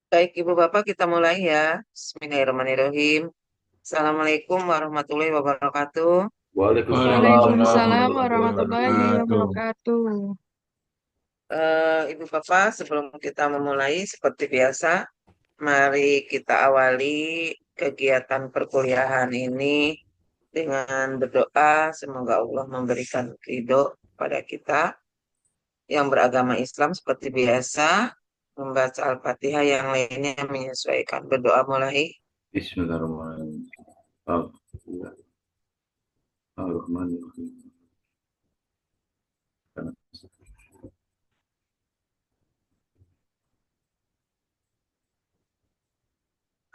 Baik, Ibu Bapak, kita mulai ya. Bismillahirrahmanirrahim. Assalamualaikum warahmatullahi wabarakatuh. Waalaikumsalam Waalaikumsalam warahmatullahi warahmatullahi wabarakatuh. wabarakatuh. Ibu Bapak, sebelum kita memulai, seperti biasa, mari kita awali kegiatan perkuliahan ini dengan berdoa. Semoga Allah memberikan ridho pada kita yang beragama Islam seperti biasa. Membaca Al-Fatihah yang lainnya menyesuaikan. Berdoa mulai. Bismillahirrahmanirrahim. Ar-Rahmanirrahim.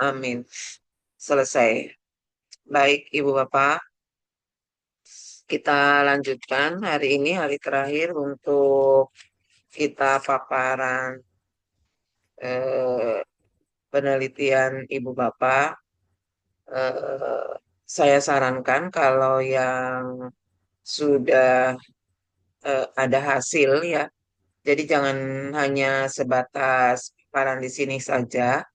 Amin. Selesai. Baik, Ibu Bapak, kita lanjutkan hari ini, hari terakhir untuk kita paparan eh, penelitian Ibu Bapak. Eh, saya sarankan kalau yang sudah ada hasil ya, jadi jangan hanya sebatas paparan di sini saja,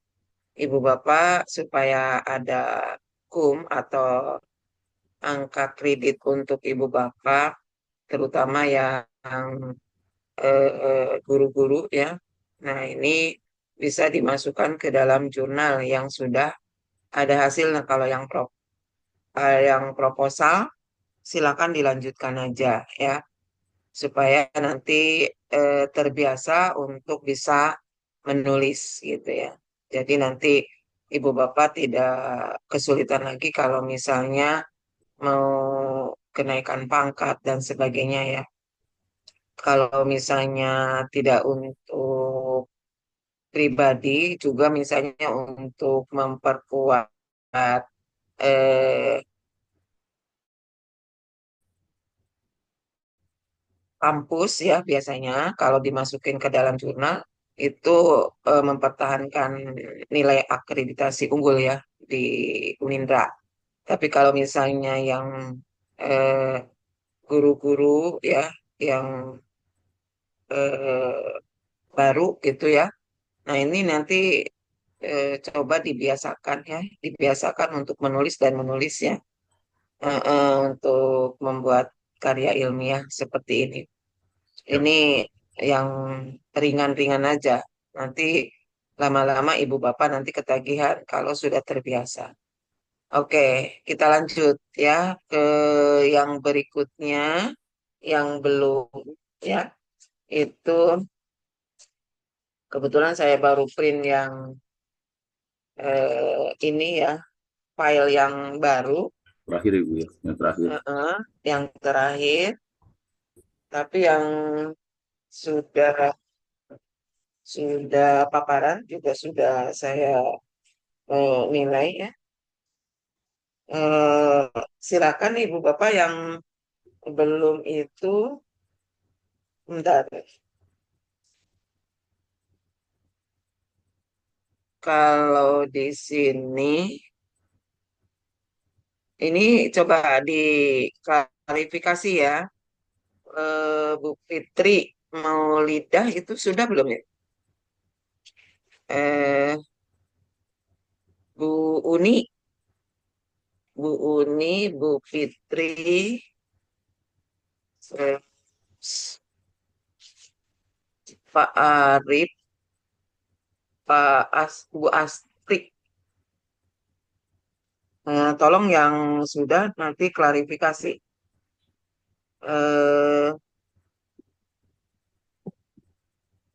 Ibu Bapak, supaya ada atau angka kredit untuk Ibu Bapak, terutama yang guru-guru ya. Nah, ini bisa dimasukkan ke dalam jurnal yang sudah ada hasil. Nah, kalau yang proposal silakan dilanjutkan aja ya, supaya nanti terbiasa untuk bisa menulis gitu ya. Jadi nanti Ibu Bapak tidak kesulitan lagi kalau misalnya mau kenaikan pangkat dan sebagainya ya. Kalau misalnya tidak untuk pribadi, juga misalnya untuk memperkuat eh, kampus ya, biasanya kalau dimasukin ke dalam jurnal itu mempertahankan nilai akreditasi unggul ya di Unindra. Tapi kalau misalnya yang eh, guru-guru ya, yang baru gitu ya. Nah, ini nanti coba dibiasakan ya, dibiasakan untuk menulis dan menulis ya, untuk membuat karya ilmiah seperti ini. Ya, Ini yang ringan-ringan aja. Nanti lama-lama ibu bapak nanti ketagihan kalau sudah terbiasa. Oke, kita lanjut ya ke yang berikutnya, yang belum ya, itu kebetulan saya baru print yang ini ya, file yang baru, terakhir Ibu ya, yang terakhir. yang terakhir, tapi yang sudah paparan juga sudah saya nilai ya. Eh, Silakan Ibu Bapak yang belum itu, bentar. Kalau di sini, ini coba diklarifikasi ya. Bu Fitri mau lidah itu sudah belum ya? Eh, Bu Uni, Bu Fitri, eh, Pak Arif, Bu Astrik. Tolong yang sudah nanti klarifikasi. Eh,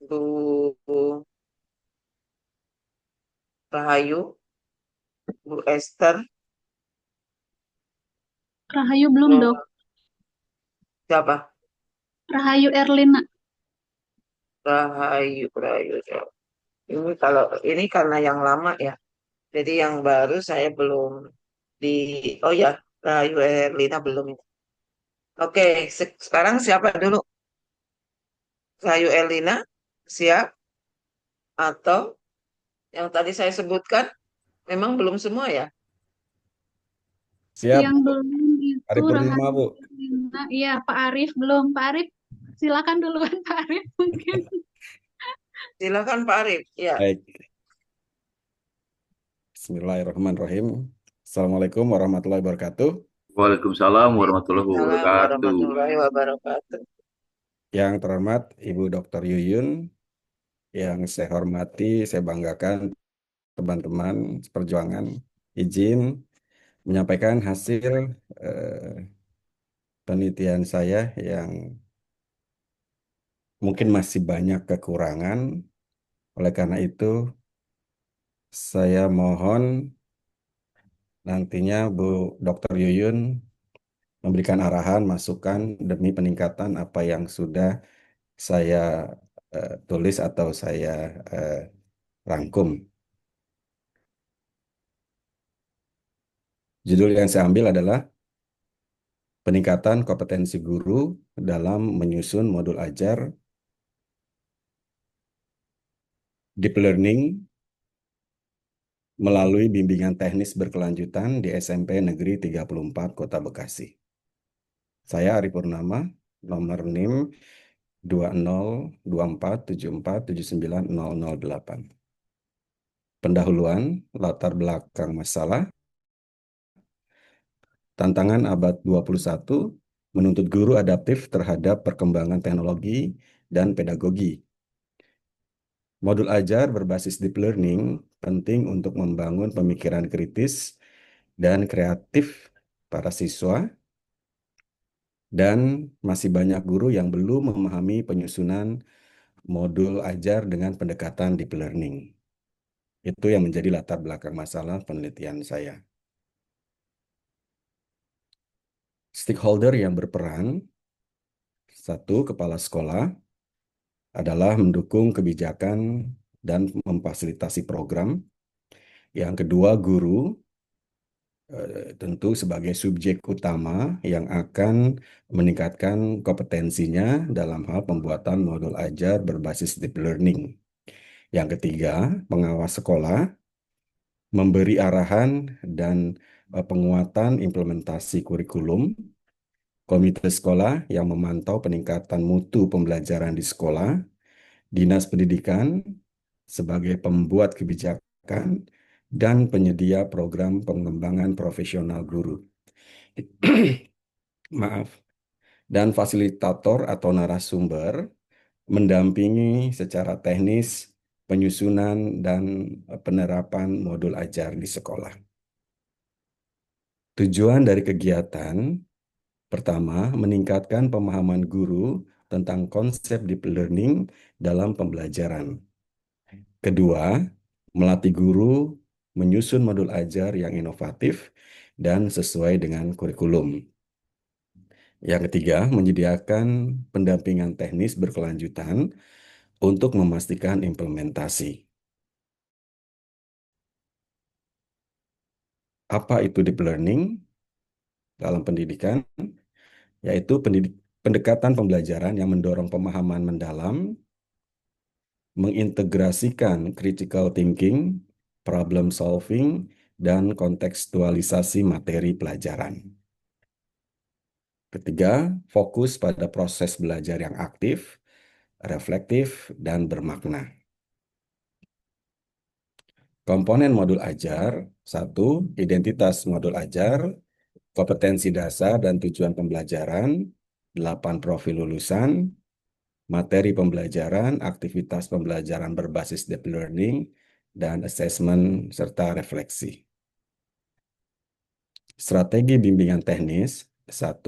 Bu Rahayu, Bu Esther, Rahayu belum, Dok. eh, siapa? Rahayu Erlina. Rahayu, Rahayu. Ini kalau ini karena yang lama ya. Jadi yang baru saya belum di. Oh ya, Rahayu Erlina belum. Oke, sekarang siapa dulu? Rahayu Erlina, siap? Atau yang tadi saya sebutkan memang belum semua ya? Siap, Yang belum itu hari Purnama, Rahayu Bu. Erlina. Iya, Pak Arif belum. Pak Arif, silakan duluan Pak Arif mungkin. Silakan Pak Arif. Ya, Baik. Bismillahirrahmanirrahim. Assalamualaikum warahmatullahi wabarakatuh. Waalaikumsalam warahmatullahi Waalaikumsalam wabarakatuh. warahmatullahi wabarakatuh. Yang terhormat Ibu Dr. Yuyun, yang saya hormati, saya banggakan teman-teman seperjuangan, izin menyampaikan hasil penelitian saya yang mungkin masih banyak kekurangan. Oleh karena itu, saya mohon nantinya Bu Dr. Yuyun memberikan arahan, masukan demi peningkatan apa yang sudah saya tulis atau saya rangkum. Judul yang saya ambil adalah peningkatan kompetensi guru dalam menyusun modul ajar deep learning melalui bimbingan teknis berkelanjutan di SMP Negeri 34 Kota Bekasi. Saya Ari Purnama, nomor NIM 202474790008. Pendahuluan, latar belakang masalah, tantangan abad 21 menuntut guru adaptif terhadap perkembangan teknologi dan pedagogi. Modul ajar berbasis deep learning penting untuk membangun pemikiran kritis dan kreatif para siswa, dan masih banyak guru yang belum memahami penyusunan modul ajar dengan pendekatan deep learning. Itu yang menjadi latar belakang masalah penelitian saya. Stakeholder yang berperan, satu, kepala sekolah adalah mendukung kebijakan dan memfasilitasi program. Yang kedua, guru tentu sebagai subjek utama yang akan meningkatkan kompetensinya dalam hal pembuatan modul ajar berbasis deep learning. Yang ketiga, pengawas sekolah memberi arahan dan penguatan implementasi kurikulum. Komite sekolah yang memantau peningkatan mutu pembelajaran di sekolah. Dinas Pendidikan sebagai pembuat kebijakan dan penyedia program pengembangan profesional guru. Maaf. Dan fasilitator atau narasumber mendampingi secara teknis penyusunan dan penerapan modul ajar di sekolah. Tujuan dari kegiatan pertama, meningkatkan pemahaman guru tentang konsep deep learning dalam pembelajaran. Kedua, melatih guru menyusun modul ajar yang inovatif dan sesuai dengan kurikulum. Yang ketiga, menyediakan pendampingan teknis berkelanjutan untuk memastikan implementasi. Apa itu deep learning dalam pendidikan? Yaitu pendekatan pembelajaran yang mendorong pemahaman mendalam, mengintegrasikan critical thinking, problem solving, dan kontekstualisasi materi pelajaran. Ketiga, fokus pada proses belajar yang aktif, reflektif, dan bermakna. Komponen modul ajar, satu, identitas modul ajar, kompetensi dasar dan tujuan pembelajaran, 8 profil lulusan, materi pembelajaran, aktivitas pembelajaran berbasis deep learning, dan asesmen serta refleksi. Strategi bimbingan teknis, 1.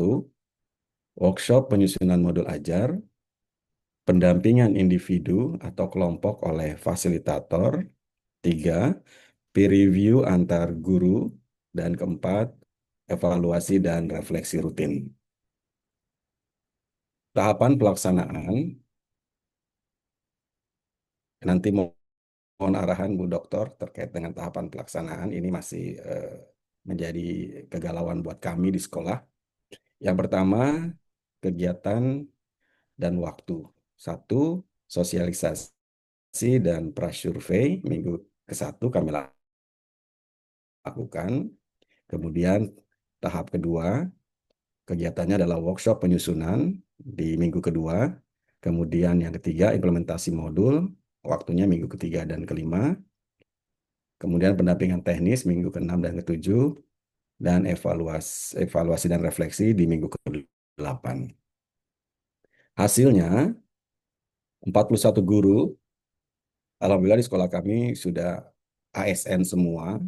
Workshop penyusunan modul ajar, pendampingan individu atau kelompok oleh fasilitator, 3. Peer review antar guru, dan keempat, evaluasi dan refleksi rutin. Tahapan pelaksanaan, nanti mohon arahan Bu Doktor terkait dengan tahapan pelaksanaan, ini masih menjadi kegalauan buat kami di sekolah. Yang pertama, kegiatan dan waktu. 1. Sosialisasi dan prasurvei minggu ke-1 kami lakukan. Kemudian tahap kedua, kegiatannya adalah workshop penyusunan di minggu kedua. Kemudian yang ketiga, implementasi modul, waktunya minggu ketiga dan kelima. Kemudian pendampingan teknis minggu ke-6 dan ke-7, dan evaluasi dan refleksi di minggu ke-8. Hasilnya, 41 guru, alhamdulillah di sekolah kami sudah ASN semua,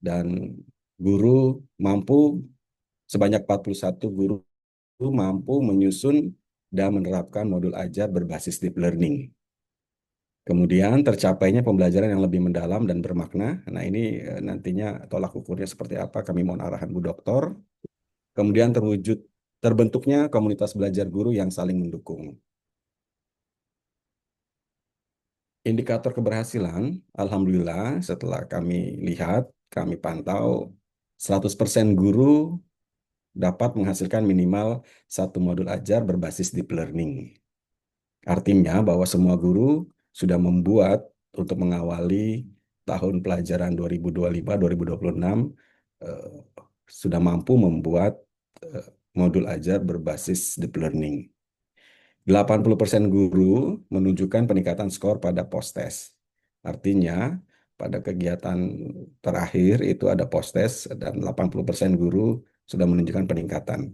dan guru mampu, sebanyak 41 guru mampu menyusun dan menerapkan modul ajar berbasis deep learning. Kemudian tercapainya pembelajaran yang lebih mendalam dan bermakna. Nah, ini nantinya tolak ukurnya seperti apa, kami mohon arahan Bu Doktor. Kemudian terbentuknya komunitas belajar guru yang saling mendukung. Indikator keberhasilan, alhamdulillah setelah kami lihat, kami pantau, 100% guru dapat menghasilkan minimal satu modul ajar berbasis deep learning. Artinya bahwa semua guru sudah membuat untuk mengawali tahun pelajaran 2025-2026 eh, sudah mampu membuat modul ajar berbasis deep learning. 80% guru menunjukkan peningkatan skor pada post-test. Artinya pada kegiatan terakhir itu ada post-test dan 80% guru sudah menunjukkan peningkatan.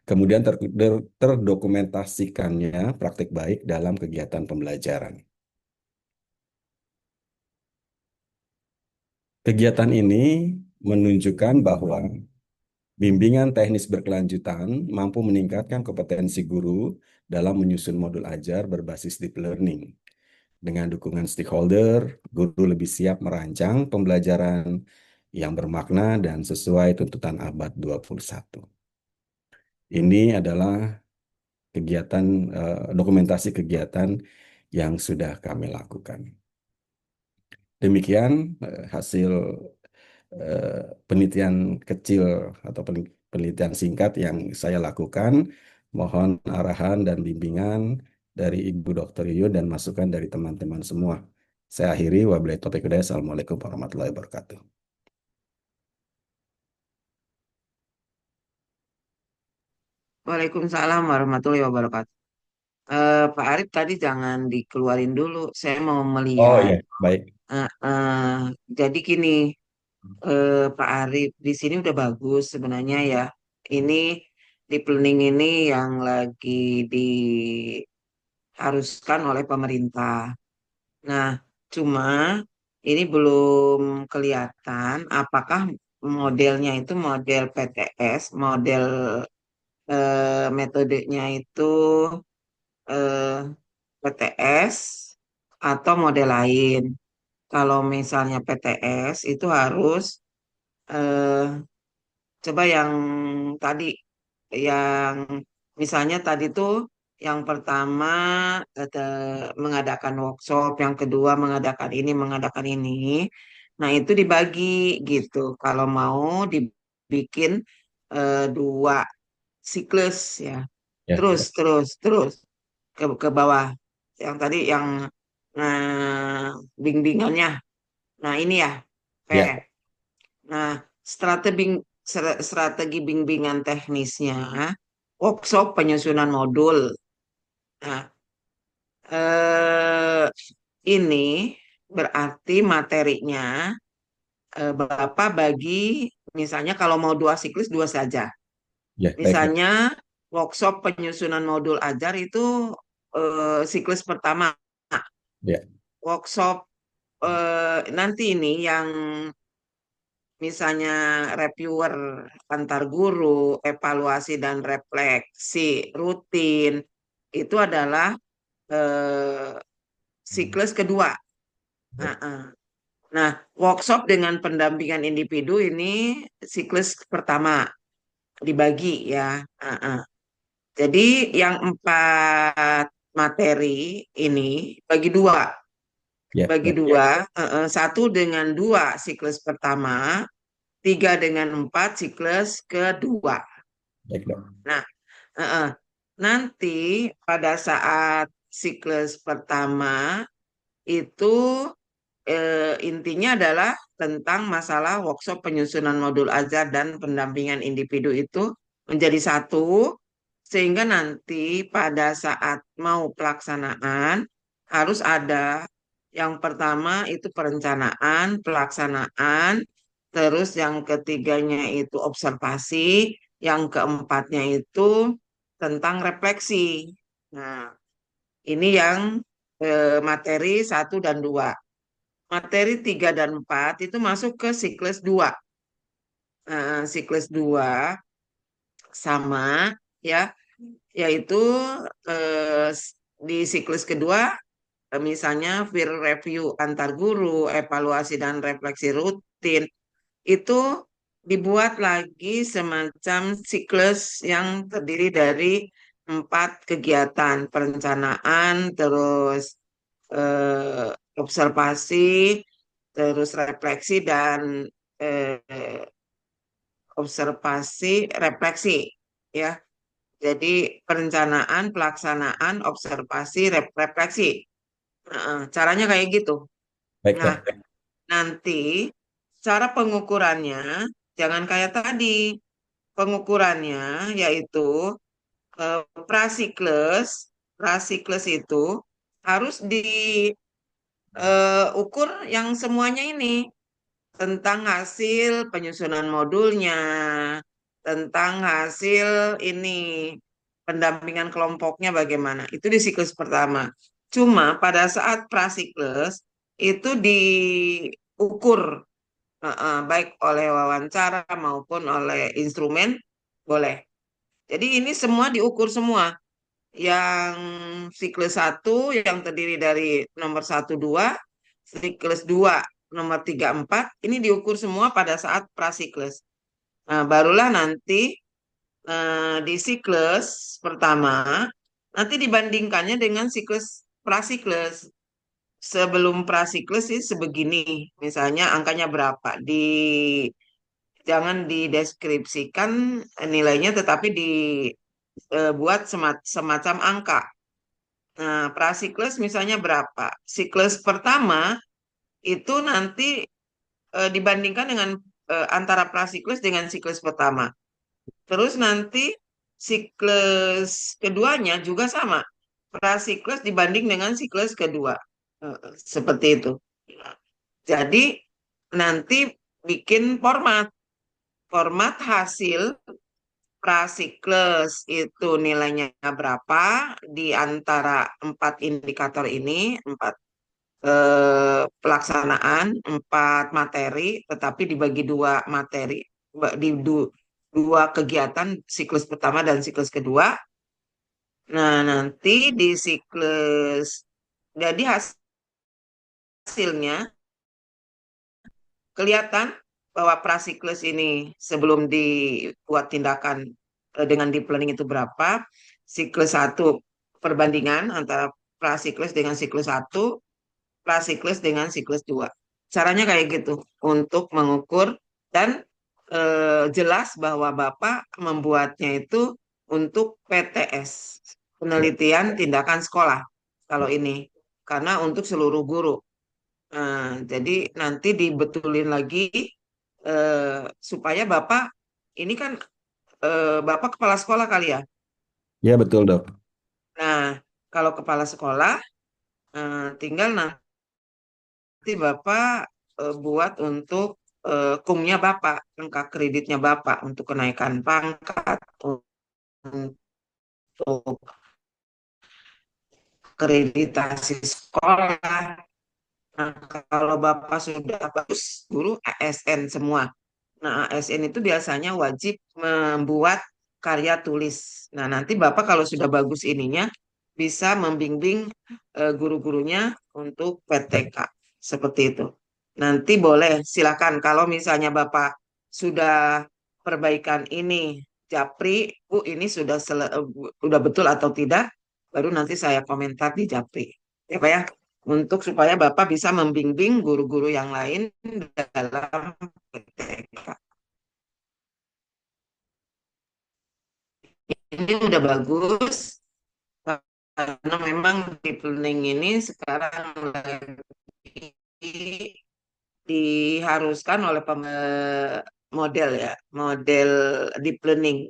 Kemudian terdokumentasikannya praktik baik dalam kegiatan pembelajaran. Kegiatan ini menunjukkan bahwa bimbingan teknis berkelanjutan mampu meningkatkan kompetensi guru dalam menyusun modul ajar berbasis deep learning. Dengan dukungan stakeholder, guru lebih siap merancang pembelajaran yang bermakna dan sesuai tuntutan abad 21. Ini adalah kegiatan dokumentasi kegiatan yang sudah kami lakukan. Demikian hasil penelitian kecil atau penelitian singkat yang saya lakukan. Mohon arahan dan bimbingan dari Ibu Dr. Yuyun dan masukan dari teman-teman semua. Saya akhiri, wabillahi taufiq hidayah. Assalamualaikum warahmatullahi wabarakatuh. Waalaikumsalam warahmatullahi wabarakatuh. Pak Arif tadi jangan dikeluarin dulu. Saya mau Oh melihat. iya, baik. Jadi gini, Pak Arif di sini udah bagus sebenarnya ya. Ini di planning ini yang lagi diharuskan oleh pemerintah. Nah, cuma ini belum kelihatan apakah modelnya itu model PTS, model metodenya itu eh, PTS atau model lain. Kalau misalnya PTS itu harus eh, coba yang tadi, yang misalnya tadi tuh yang pertama mengadakan workshop, yang kedua mengadakan ini. Nah, itu dibagi gitu. Kalau mau dibikin dua siklus ya. Ya, Terus, ya, terus ke bawah. Yang tadi yang nah, bimbingannya. Nah, ini ya, P. ya, Nah, strategi strategi bimbingan teknisnya, workshop penyusunan modul. Nah, eh, ini berarti materinya Bapak bagi, misalnya kalau mau dua siklus, dua saja. ya, baik, baik. Misalnya workshop penyusunan modul ajar itu siklus pertama. Ya, Workshop nanti ini yang misalnya reviewer antar guru, evaluasi dan refleksi rutin, itu adalah eh, siklus kedua. ya, Nah, nah, workshop dengan pendampingan individu ini siklus pertama dibagi ya. Jadi yang 4 materi ini bagi dua, ya, bagi baik, dua, satu dengan dua siklus pertama, tiga dengan empat siklus kedua. baik, dok. Nah, eh, nanti pada saat siklus pertama itu intinya adalah tentang masalah workshop penyusunan modul ajar dan pendampingan individu itu menjadi satu, sehingga nanti pada saat mau pelaksanaan harus ada Yang pertama itu perencanaan, pelaksanaan, terus yang ketiganya itu observasi, yang keempatnya itu tentang refleksi. Nah, ini yang materi 1 dan 2. Materi 3 dan 4 itu masuk ke siklus 2. Siklus 2 sama ya, yaitu eh, di siklus kedua misalnya peer review antar guru, evaluasi dan refleksi rutin, itu dibuat lagi semacam siklus yang terdiri dari 4 kegiatan, perencanaan, terus eh, observasi, terus refleksi dan eh, observasi, refleksi, ya. Jadi perencanaan, pelaksanaan, observasi, refleksi. Caranya kayak gitu. Baik, Nah, Dok. nanti cara pengukurannya jangan kayak tadi. Pengukurannya yaitu eh, prasiklus, prasiklus itu harus diukur yang semuanya ini tentang hasil penyusunan modulnya, tentang hasil ini pendampingan kelompoknya bagaimana. Itu di siklus pertama. Cuma pada saat prasiklus itu diukur baik oleh wawancara maupun oleh instrumen boleh. Jadi ini semua diukur semua. Yang siklus 1 yang terdiri dari nomor 1, 2, siklus 2 nomor 3, 4 ini diukur semua pada saat prasiklus. Nah, barulah nanti di siklus pertama nanti dibandingkannya dengan siklus prasiklus. Sebelum prasiklus sih sebegini, misalnya angkanya berapa. Jangan dideskripsikan nilainya, tetapi dibuat semacam angka. Nah, prasiklus misalnya berapa? Siklus pertama itu nanti dibandingkan dengan antara prasiklus dengan siklus pertama. Terus nanti siklus keduanya juga sama. Prasiklus dibanding dengan siklus kedua. Seperti itu. Jadi nanti bikin format. Format hasil prasiklus itu nilainya berapa di antara 4 indikator ini, 4 pelaksanaan, 4 materi, tetapi dibagi 2 materi, di 2 kegiatan, siklus pertama dan siklus kedua. Nah, nanti di siklus, jadi hasilnya kelihatan bahwa prasiklus ini sebelum dibuat tindakan dengan deep learning itu berapa, siklus 1 perbandingan antara prasiklus dengan siklus 1, prasiklus dengan siklus 2. Caranya kayak gitu untuk mengukur dan jelas bahwa Bapak membuatnya itu untuk PTS, penelitian tindakan sekolah, kalau ini, karena untuk seluruh guru. Jadi nanti dibetulin lagi supaya Bapak, ini kan Bapak kepala sekolah kali ya. Ya, betul, Dok. Nah, kalau kepala sekolah tinggal nanti Bapak buat untuk kumnya Bapak, angka kreditnya Bapak untuk kenaikan pangkat, untuk kreditasi sekolah. Nah, kalau Bapak sudah bagus, guru ASN semua. Nah, ASN itu biasanya wajib membuat karya tulis. Nah, nanti Bapak kalau sudah bagus ininya, bisa membimbing guru-gurunya untuk PTK. Seperti itu. Nanti boleh, silakan. Kalau misalnya Bapak sudah perbaikan ini, Japri, Bu, ini sudah betul atau tidak, baru nanti saya komentar di Japri. Ya, Pak ya? Untuk supaya Bapak bisa membimbing guru-guru yang lain dalam PTK. Ini udah bagus karena memang deep learning ini sekarang lagi diharuskan oleh model ya, model deep learning.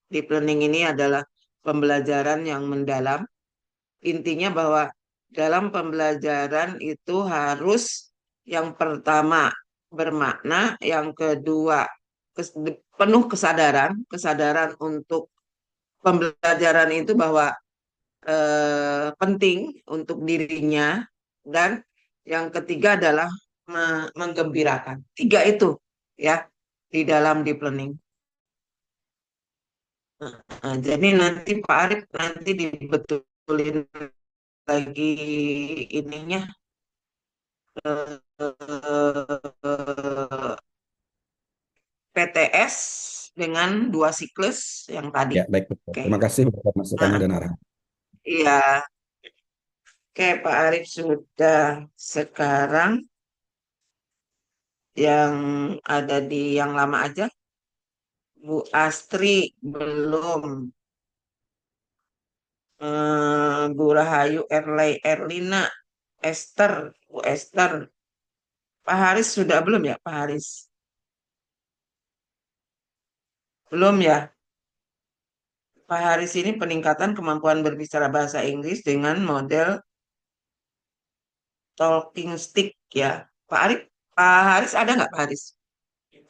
Deep learning ini adalah pembelajaran yang mendalam. Intinya bahwa dalam pembelajaran itu harus yang pertama bermakna, yang kedua penuh kesadaran, kesadaran untuk pembelajaran itu bahwa penting untuk dirinya, dan yang ketiga adalah menggembirakan. Tiga itu ya di dalam deep learning. Nah, jadi nanti Pak Arif nanti dibetulin lagi ininya, eh, PTS dengan dua siklus yang tadi. Ya, baik. Betul. Oke. Terima kasih untuk masukannya Nah, dan arahan. iya. Oke, Pak Arif sudah. Sekarang yang ada di yang lama aja. Bu Astri belum. Bu Rahayu, Erlina, Esther, Bu Esther. Pak Haris sudah belum ya, Pak Haris? Belum ya. Pak Haris ini peningkatan kemampuan berbicara bahasa Inggris dengan model talking stick ya. Pak Arif, Pak Haris ada nggak Pak Haris?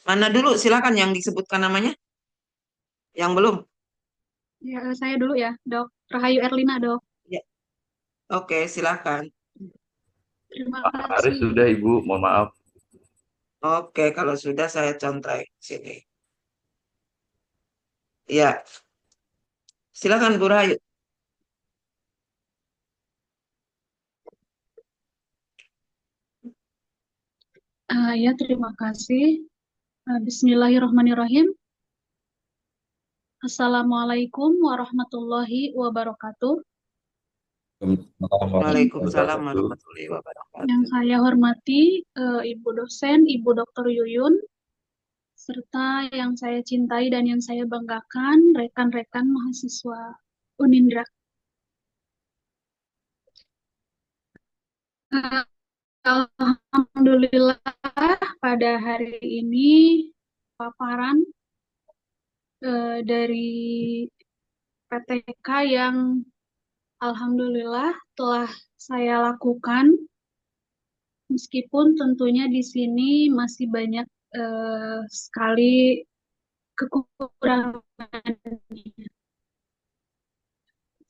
Mana dulu silakan yang disebutkan namanya? Yang belum? Ya, saya dulu ya, Dok. Rahayu Erlina, Dok. Ya. Oke, silakan. Terima Pak Haris kasih. sudah, Ibu. Mohon maaf. Oke, kalau sudah saya contek sini. Ya, silakan Bu Rahayu. Ya, terima kasih. Bismillahirrahmanirrahim. Assalamualaikum warahmatullahi wabarakatuh. Waalaikumsalam Wabarakatuh. warahmatullahi Yang wabarakatuh. saya hormati Ibu dosen, Ibu Dr. Yuyun, serta yang saya cintai dan yang saya banggakan, rekan-rekan mahasiswa Unindra. Eh, Alhamdulillah pada hari ini paparan dari PTK yang alhamdulillah telah saya lakukan, meskipun tentunya di sini masih banyak sekali kekurangan.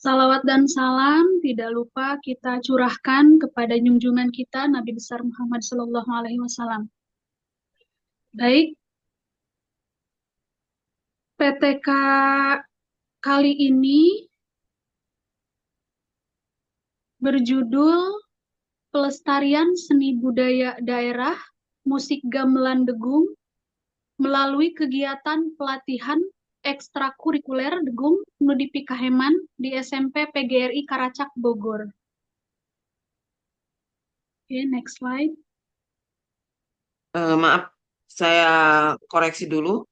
Salawat dan salam tidak lupa kita curahkan kepada junjungan kita Nabi besar Muhammad SAW. Baik, PTK kali ini berjudul Pelestarian Seni Budaya Daerah Musik Gamelan Degung melalui kegiatan pelatihan ekstrakurikuler Degung Nudi Pikaheman di SMP PGRI Karacak Bogor. Oke, next slide. Maaf, saya koreksi dulu.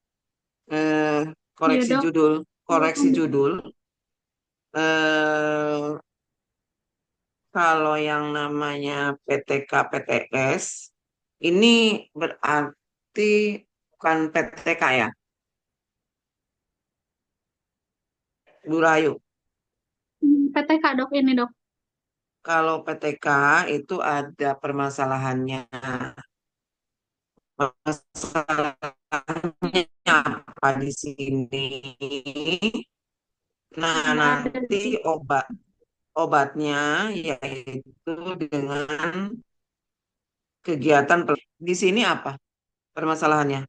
Eh, Iya, koreksi Dok. judul, koreksi Silakan, Dok. judul. Eh, Kalau yang namanya PTK PTS ini berarti bukan PTK ya, Bu Rahayu. PTK, Dok, ini, Dok. Kalau PTK itu ada permasalahannya. Masalahnya apa di sini? Nah, Tidak ada di nanti sini. obatnya yaitu dengan kegiatan di sini apa permasalahannya?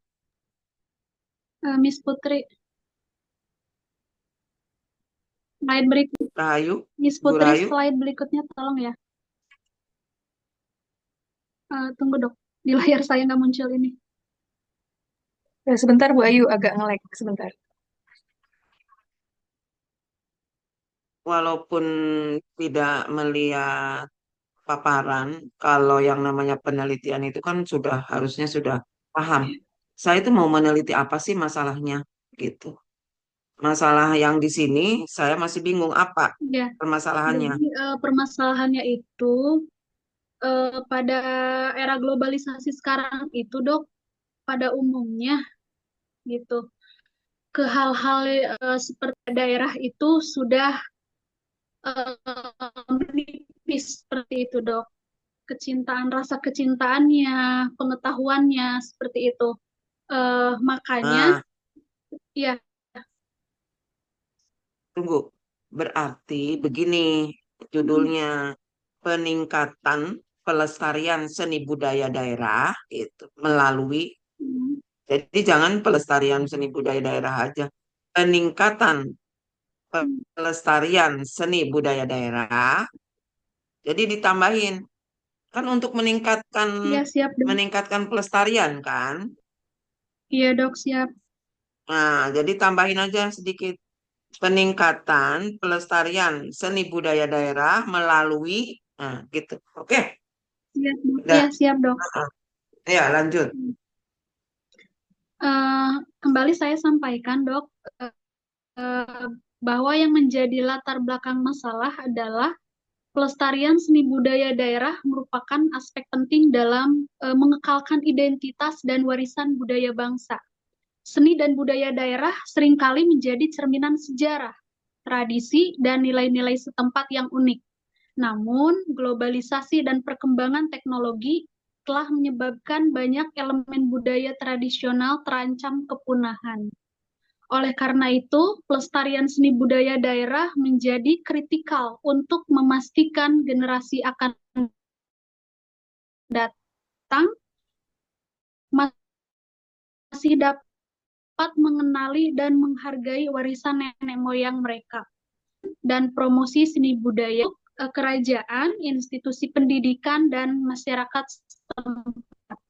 Miss Putri, slide berikut. Rahayu, Miss Bu Putri, Rahayu. slide berikutnya tolong ya. Tunggu, Dok. Di layar saya nggak muncul ini. Sebentar Bu Ayu, agak nge-lag sebentar. Walaupun tidak melihat paparan, kalau yang namanya penelitian itu kan sudah harusnya sudah paham. Saya itu mau meneliti apa sih masalahnya gitu. Masalah yang di sini saya masih bingung apa Ya, permasalahannya. jadi permasalahannya itu pada era globalisasi sekarang itu, Dok, pada umumnya gitu, ke hal-hal seperti daerah itu sudah menipis seperti itu, Dok. Kecintaan, rasa kecintaannya, pengetahuannya, seperti itu. Makanya, Nah, ya, tunggu. Berarti begini judulnya, peningkatan pelestarian seni budaya daerah itu melalui, mm, jadi jangan pelestarian seni budaya daerah aja. Peningkatan mm, pelestarian seni budaya daerah. Jadi ditambahin kan untuk meningkatkan ya siap, Dok. meningkatkan pelestarian kan. Iya, Dok, siap. Nah, jadi tambahin aja sedikit, peningkatan pelestarian seni budaya daerah melalui, nah gitu. Oke, Siap, Dok. udah. Iya, siap, Dok. Ya, lanjut. Kembali saya sampaikan, Dok, eh, bahwa yang menjadi latar belakang masalah adalah pelestarian seni budaya daerah merupakan aspek penting dalam mengekalkan identitas dan warisan budaya bangsa. Seni dan budaya daerah seringkali menjadi cerminan sejarah, tradisi, dan nilai-nilai setempat yang unik. Namun, globalisasi dan perkembangan teknologi telah menyebabkan banyak elemen budaya tradisional terancam kepunahan. Oleh karena itu, pelestarian seni budaya daerah menjadi kritikal untuk memastikan generasi akan datang masih dapat mengenali dan menghargai warisan nenek moyang mereka. Dan promosi seni budaya kerajaan, institusi pendidikan, dan masyarakat setempat.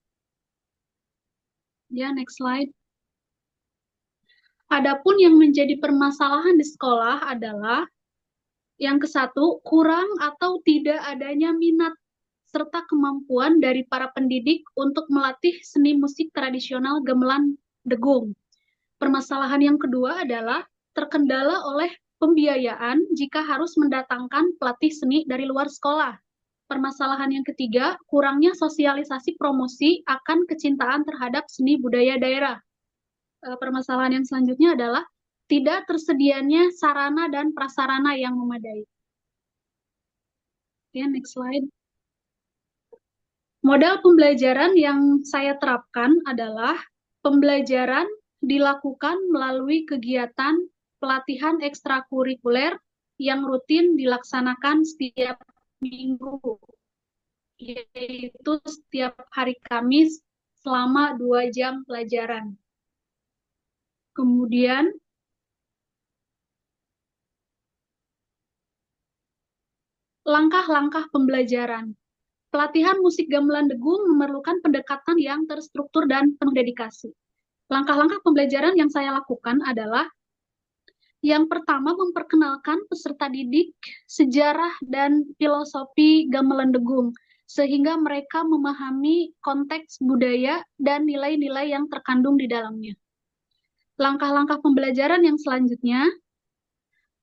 Ya, next slide. Adapun yang menjadi permasalahan di sekolah adalah yang ke-1, kurang atau tidak adanya minat serta kemampuan dari para pendidik untuk melatih seni musik tradisional gamelan degung. Permasalahan yang kedua adalah terkendala oleh pembiayaan jika harus mendatangkan pelatih seni dari luar sekolah. Permasalahan yang ketiga, kurangnya sosialisasi promosi akan kecintaan terhadap seni budaya daerah. Permasalahan yang selanjutnya adalah tidak tersedianya sarana dan prasarana yang memadai. Ya, next slide. Model pembelajaran yang saya terapkan adalah pembelajaran dilakukan melalui kegiatan pelatihan ekstrakurikuler yang rutin dilaksanakan setiap minggu, yaitu setiap hari Kamis selama 2 jam pelajaran. Kemudian, langkah-langkah pembelajaran. Pelatihan musik gamelan degung memerlukan pendekatan yang terstruktur dan penuh dedikasi. Langkah-langkah pembelajaran yang saya lakukan adalah yang pertama, memperkenalkan peserta didik sejarah dan filosofi gamelan degung, sehingga mereka memahami konteks budaya dan nilai-nilai yang terkandung di dalamnya. Langkah-langkah pembelajaran yang selanjutnya,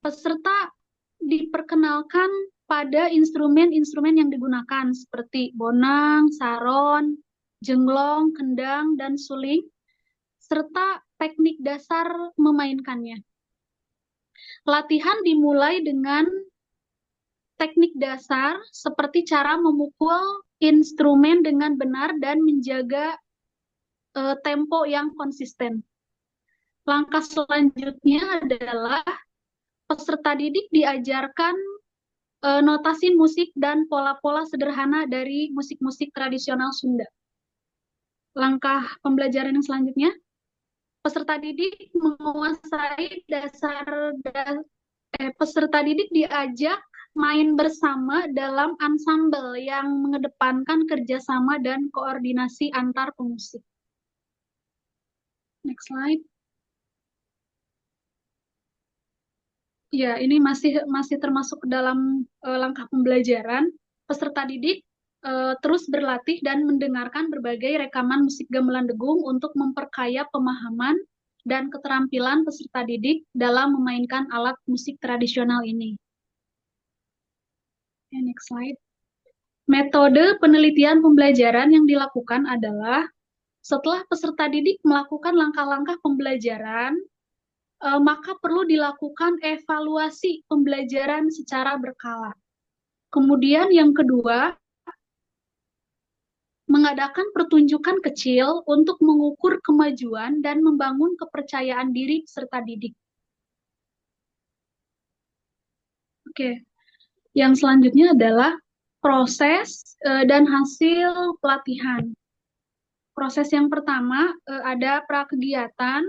peserta diperkenalkan pada instrumen-instrumen yang digunakan, seperti bonang, saron, jenglong, kendang, dan suling, serta teknik dasar memainkannya. Latihan dimulai dengan teknik dasar seperti cara memukul instrumen dengan benar dan menjaga tempo yang konsisten. Langkah selanjutnya adalah peserta didik diajarkan notasi musik dan pola-pola sederhana dari musik-musik tradisional Sunda. Langkah pembelajaran yang selanjutnya, peserta didik menguasai peserta didik diajak main bersama dalam ansambel yang mengedepankan kerjasama dan koordinasi antar pemusik. Next slide. Ya, ini masih termasuk dalam langkah pembelajaran. Peserta didik terus berlatih dan mendengarkan berbagai rekaman musik gamelan degung untuk memperkaya pemahaman dan keterampilan peserta didik dalam memainkan alat musik tradisional ini. Okay, next slide. Metode penelitian pembelajaran yang dilakukan adalah setelah peserta didik melakukan langkah-langkah pembelajaran, maka perlu dilakukan evaluasi pembelajaran secara berkala. Kemudian yang kedua, mengadakan pertunjukan kecil untuk mengukur kemajuan dan membangun kepercayaan diri peserta didik. Oke, yang selanjutnya adalah proses dan hasil pelatihan. Proses yang pertama ada prakegiatan,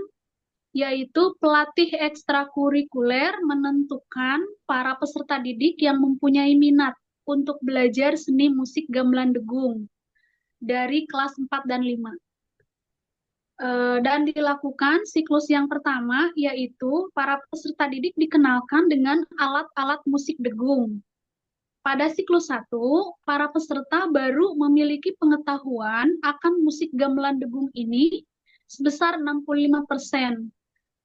yaitu pelatih ekstrakurikuler menentukan para peserta didik yang mempunyai minat untuk belajar seni musik gamelan degung dari kelas 4 dan 5. Dan dilakukan siklus yang pertama, yaitu para peserta didik dikenalkan dengan alat-alat musik degung. Pada siklus 1, para peserta baru memiliki pengetahuan akan musik gamelan degung ini sebesar 65%,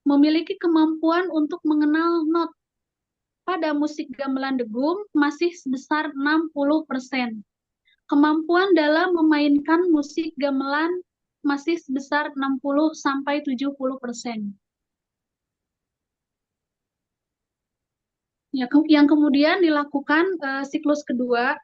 memiliki kemampuan untuk mengenal not pada musik gamelan degung masih sebesar 60%. Kemampuan dalam memainkan musik gamelan masih sebesar 60-70%. Yang kemudian dilakukan siklus kedua.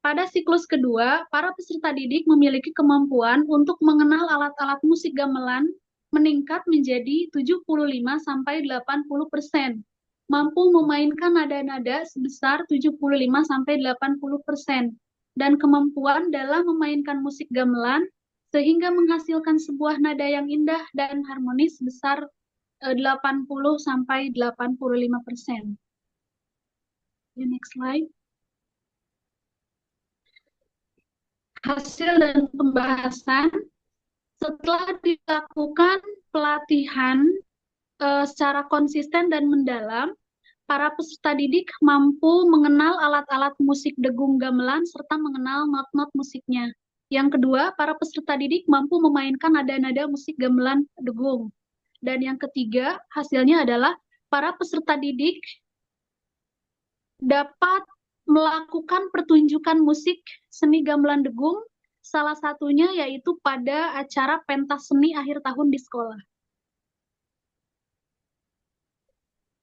Pada siklus kedua, para peserta didik memiliki kemampuan untuk mengenal alat-alat musik gamelan meningkat menjadi 75-80%. Mampu memainkan nada-nada sebesar 75-80%. Dan kemampuan dalam memainkan musik gamelan sehingga menghasilkan sebuah nada yang indah dan harmonis sebesar 80-85%. Next slide. Hasil dan pembahasan setelah dilakukan pelatihan secara konsisten dan mendalam, para peserta didik mampu mengenal alat-alat musik degung gamelan serta mengenal not-not musiknya. Yang kedua, para peserta didik mampu memainkan nada-nada musik gamelan degung. Dan yang ketiga, hasilnya adalah para peserta didik dapat melakukan pertunjukan musik seni gamelan degung, salah satunya yaitu pada acara pentas seni akhir tahun di sekolah.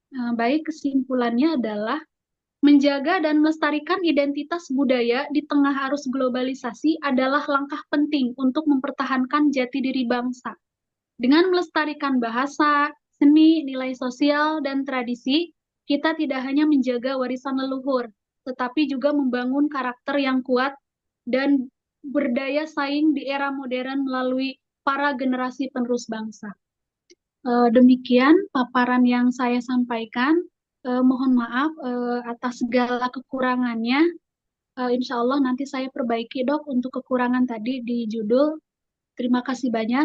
Nah, baik, kesimpulannya adalah menjaga dan melestarikan identitas budaya di tengah arus globalisasi adalah langkah penting untuk mempertahankan jati diri bangsa. Dengan melestarikan bahasa, seni, nilai sosial, dan tradisi, kita tidak hanya menjaga warisan leluhur, tetapi juga membangun karakter yang kuat dan berdaya saing di era modern melalui para generasi penerus bangsa. Demikian paparan yang saya sampaikan. Mohon maaf atas segala kekurangannya. Insya Allah nanti saya perbaiki, Dok, untuk kekurangan tadi di judul. Terima kasih banyak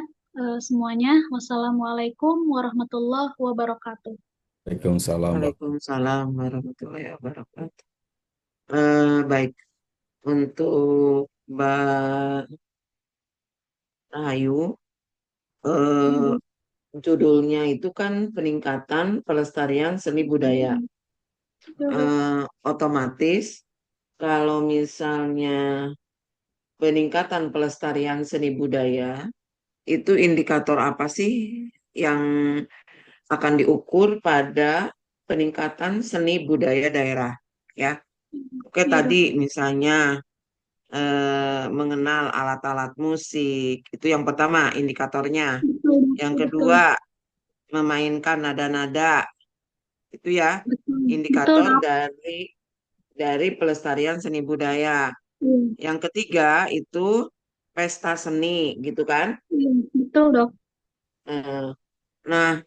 semuanya. Wassalamualaikum warahmatullahi wabarakatuh. Waalaikumsalam. Waalaikumsalam warahmatullahi wabarakatuh. Baik, untuk Mbak Ayu, judulnya itu kan peningkatan pelestarian seni budaya. Otomatis kalau misalnya peningkatan pelestarian seni budaya, itu indikator apa sih yang akan diukur pada peningkatan seni budaya daerah? Ya, oke, tadi misalnya mengenal alat-alat musik, itu yang pertama indikatornya. Yang kedua, memainkan nada-nada, itu ya indikator dari pelestarian seni budaya. Yang ketiga itu pesta seni, gitu kan? Betul, Dok. Nah,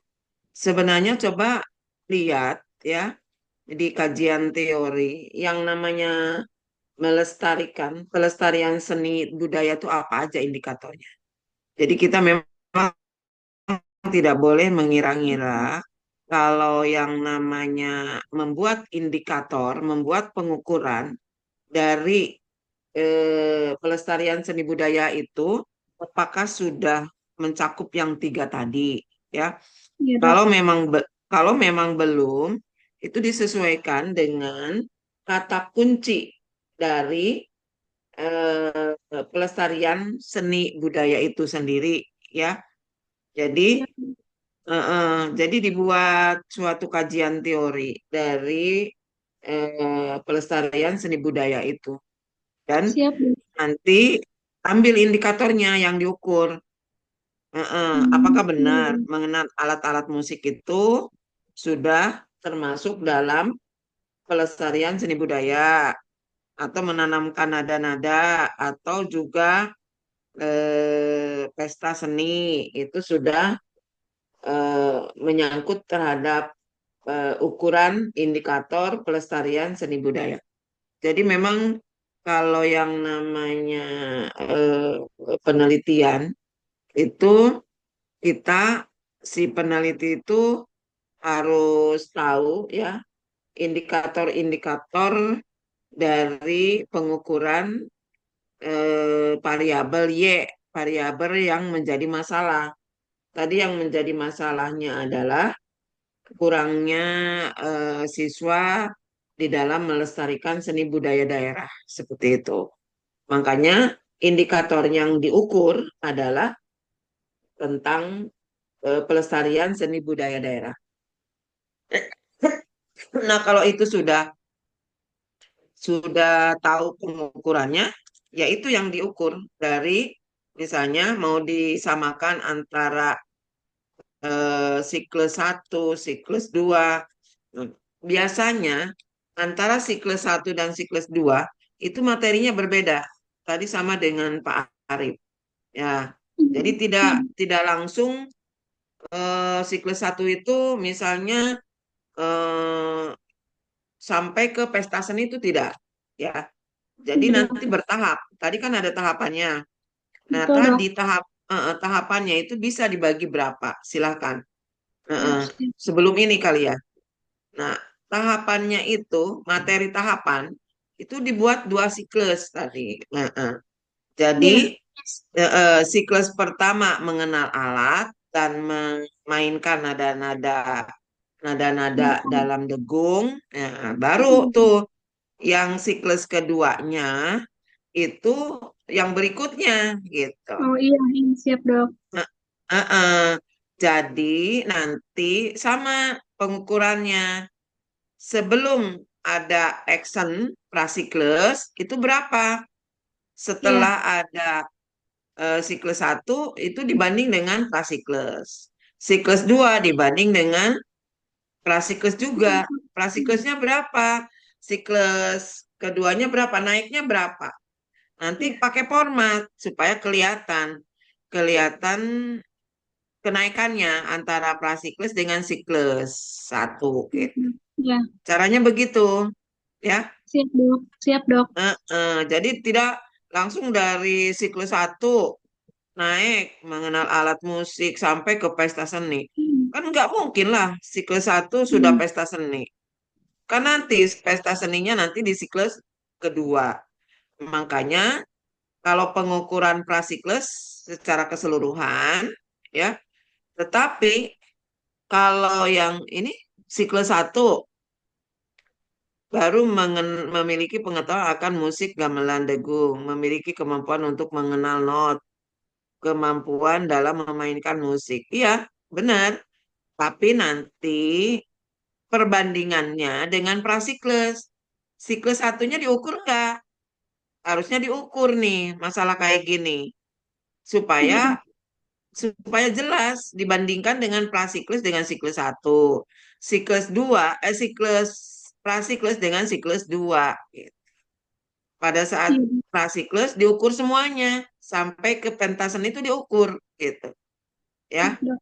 sebenarnya coba lihat ya di kajian teori yang namanya pelestarian seni budaya itu apa aja indikatornya. Jadi kita memang tidak boleh mengira-ngira kalau yang namanya membuat indikator, membuat pengukuran dari pelestarian seni budaya itu apakah sudah mencakup yang tiga tadi, ya. Iya, Dok. Kalau memang belum, itu disesuaikan dengan kata kunci dari pelestarian seni budaya itu sendiri, ya. Jadi jadi dibuat suatu kajian teori dari pelestarian seni budaya itu. Dan Siap, Dok. nanti ambil indikatornya yang diukur. Apakah benar Iya. mengenal alat-alat musik itu sudah termasuk dalam pelestarian seni budaya atau menanamkan nada-nada atau juga pesta seni itu sudah menyangkut terhadap ukuran indikator pelestarian seni budaya. Jadi memang kalau yang namanya penelitian itu kita si peneliti itu harus tahu ya indikator-indikator dari pengukuran variabel Y, variabel yang menjadi masalah. Tadi yang menjadi masalahnya adalah kurangnya siswa di dalam melestarikan seni budaya daerah seperti itu. Makanya indikator yang diukur adalah tentang pelestarian seni budaya daerah. Nah, kalau itu sudah tahu pengukurannya, ya itu yang diukur dari misalnya mau disamakan antara siklus 1, siklus 2. Biasanya antara siklus 1 dan siklus 2 itu materinya berbeda. Tadi sama dengan Pak Arif. Ya. Jadi tidak Iya. tidak langsung siklus 1 itu misalnya eh, sampai ke pesta seni itu tidak. Ya. Jadi Iya, Dok. nanti bertahap. Tadi kan ada tahapannya. Nah, Betul, Dok. tadi tahapannya itu bisa dibagi berapa? Silahkan. Siap, siap. Sebelum ini kali ya. Nah, tahapannya itu, materi tahapan, itu dibuat 2 siklus tadi. Jadi, Iya. siklus pertama mengenal alat dan memainkan nada-nada dalam degung. Nah, baru tuh yang siklus keduanya itu yang berikutnya gitu. Oh iya, iya, siap, Dok. Nah, jadi nanti sama pengukurannya. Sebelum ada action prasiklus itu berapa? Iya. Setelah ada siklus 1 itu dibanding dengan prasiklus. Siklus 2 dibanding dengan prasiklus juga. Prasiklusnya berapa? Siklus keduanya berapa? Naiknya berapa? Nanti Iya. pakai format supaya kelihatan kenaikannya antara prasiklus dengan siklus 1 gitu. Iya. Caranya begitu, ya. Siap, Dok. Siap, Dok. Jadi tidak langsung dari siklus 1 naik mengenal alat musik sampai ke pesta seni. Kan nggak mungkin lah siklus 1 sudah Hmm. pesta seni. Kan nanti pesta seninya nanti di siklus kedua. Makanya kalau pengukuran prasiklus secara keseluruhan, ya. Tetapi kalau yang ini siklus 1 baru memiliki pengetahuan akan musik gamelan degung, memiliki kemampuan untuk mengenal not, kemampuan dalam memainkan musik. Iya, benar. Tapi nanti perbandingannya dengan prasiklus. Siklus satunya diukur nggak? Harusnya diukur nih masalah kayak gini. Supaya Iya. supaya jelas dibandingkan dengan prasiklus dengan siklus 1. Siklus 2, siklus prasiklus dengan siklus 2. Pada saat Iya, prasiklus diukur semuanya sampai ke pentasen itu diukur gitu ya. siap, Dok.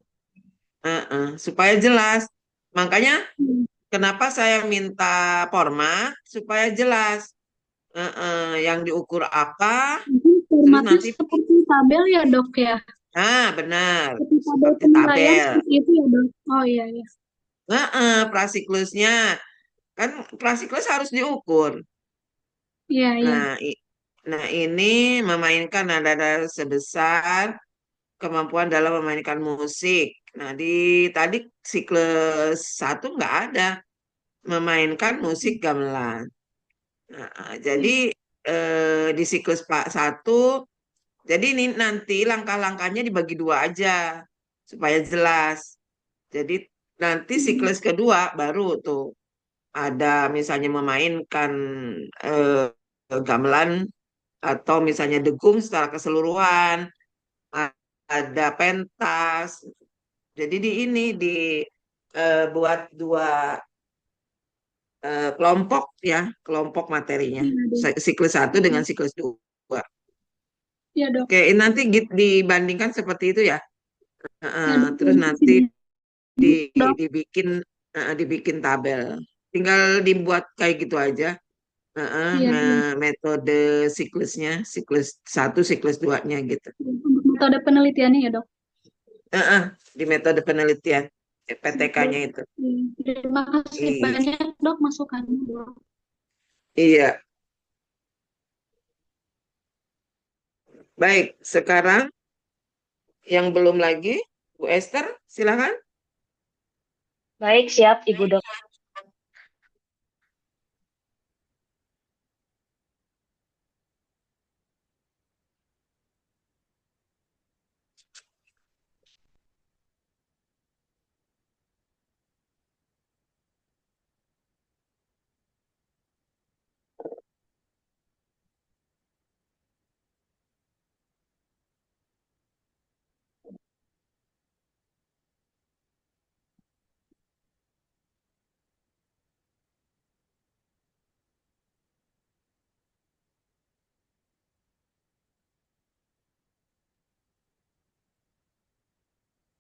Supaya jelas. Makanya Hmm. kenapa saya minta format supaya jelas yang diukur apa, Mungkin terus formatnya nanti seperti tabel ya, Dok, ya? benar Seperti tabel seperti penilaian tabel. seperti itu ya, Dok? Oh iya, iya. Prasiklusnya kan prasiklus harus diukur. Iya, iya. Nah, nah ini memainkan nada sebesar kemampuan dalam memainkan musik. Nah, di tadi siklus 1 nggak ada memainkan musik gamelan. Nah, jadi Iya. di siklus Pak 1, jadi ini nanti langkah-langkahnya dibagi 2 aja supaya jelas. Jadi nanti Hmm. siklus kedua baru tuh ada misalnya memainkan eh, gamelan atau misalnya dengung secara keseluruhan, a- ada pentas. Jadi di ini buat dua kelompok ya, kelompok materinya. Iya, dok. Siklus satu dengan Mm-mm. siklus dua. Iya, dok. Oke, nanti dibandingkan seperti itu ya. Ya, dok. Terus Untuk nanti ini, dok. dibikin dibikin tabel. Tinggal dibuat kayak gitu aja. Iya, iya. Metode siklusnya, siklus satu, siklus duanya gitu. Untuk metode penelitiannya ya, dok. Heeh, di metode penelitian Siap, dok. PTK-nya itu. Iya. Terima kasih I- banyak, dok, masukannya, dok. iya, baik. Sekarang yang belum lagi, Bu Esther, silakan. Baik, siap Ibu Dok.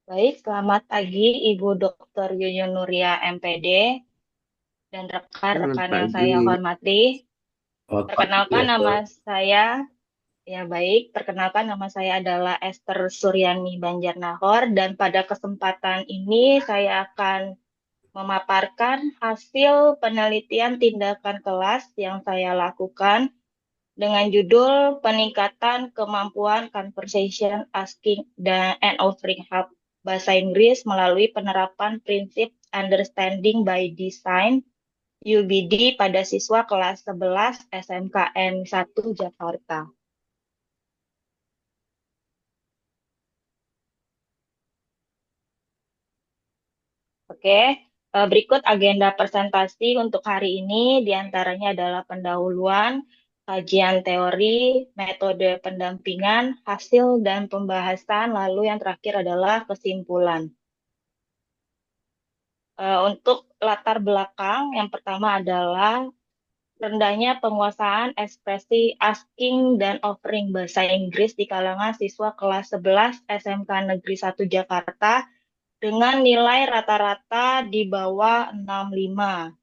Baik, selamat pagi Ibu Dr. Yuyun Nuria MPD dan Selamat rekan-rekan yang pagi. saya hormati. Selamat pagi, Bu Perkenalkan Esther. nama saya, ya baik, perkenalkan nama saya adalah Esther Suryani Banjarnahor dan pada kesempatan ini saya akan memaparkan hasil penelitian tindakan kelas yang saya lakukan dengan judul Peningkatan Kemampuan Conversation Asking and Offering Help Bahasa Inggris melalui penerapan prinsip Understanding by Design UBD pada siswa kelas 11 SMKN 1 Jakarta. Oke, berikut agenda presentasi untuk hari ini, diantaranya adalah pendahuluan, kajian teori, metode pendampingan, hasil dan pembahasan, lalu yang terakhir adalah kesimpulan. Untuk latar belakang, yang pertama adalah rendahnya penguasaan ekspresi asking dan offering bahasa Inggris di kalangan siswa kelas 11 SMK Negeri 1 Jakarta dengan nilai rata-rata di bawah 65.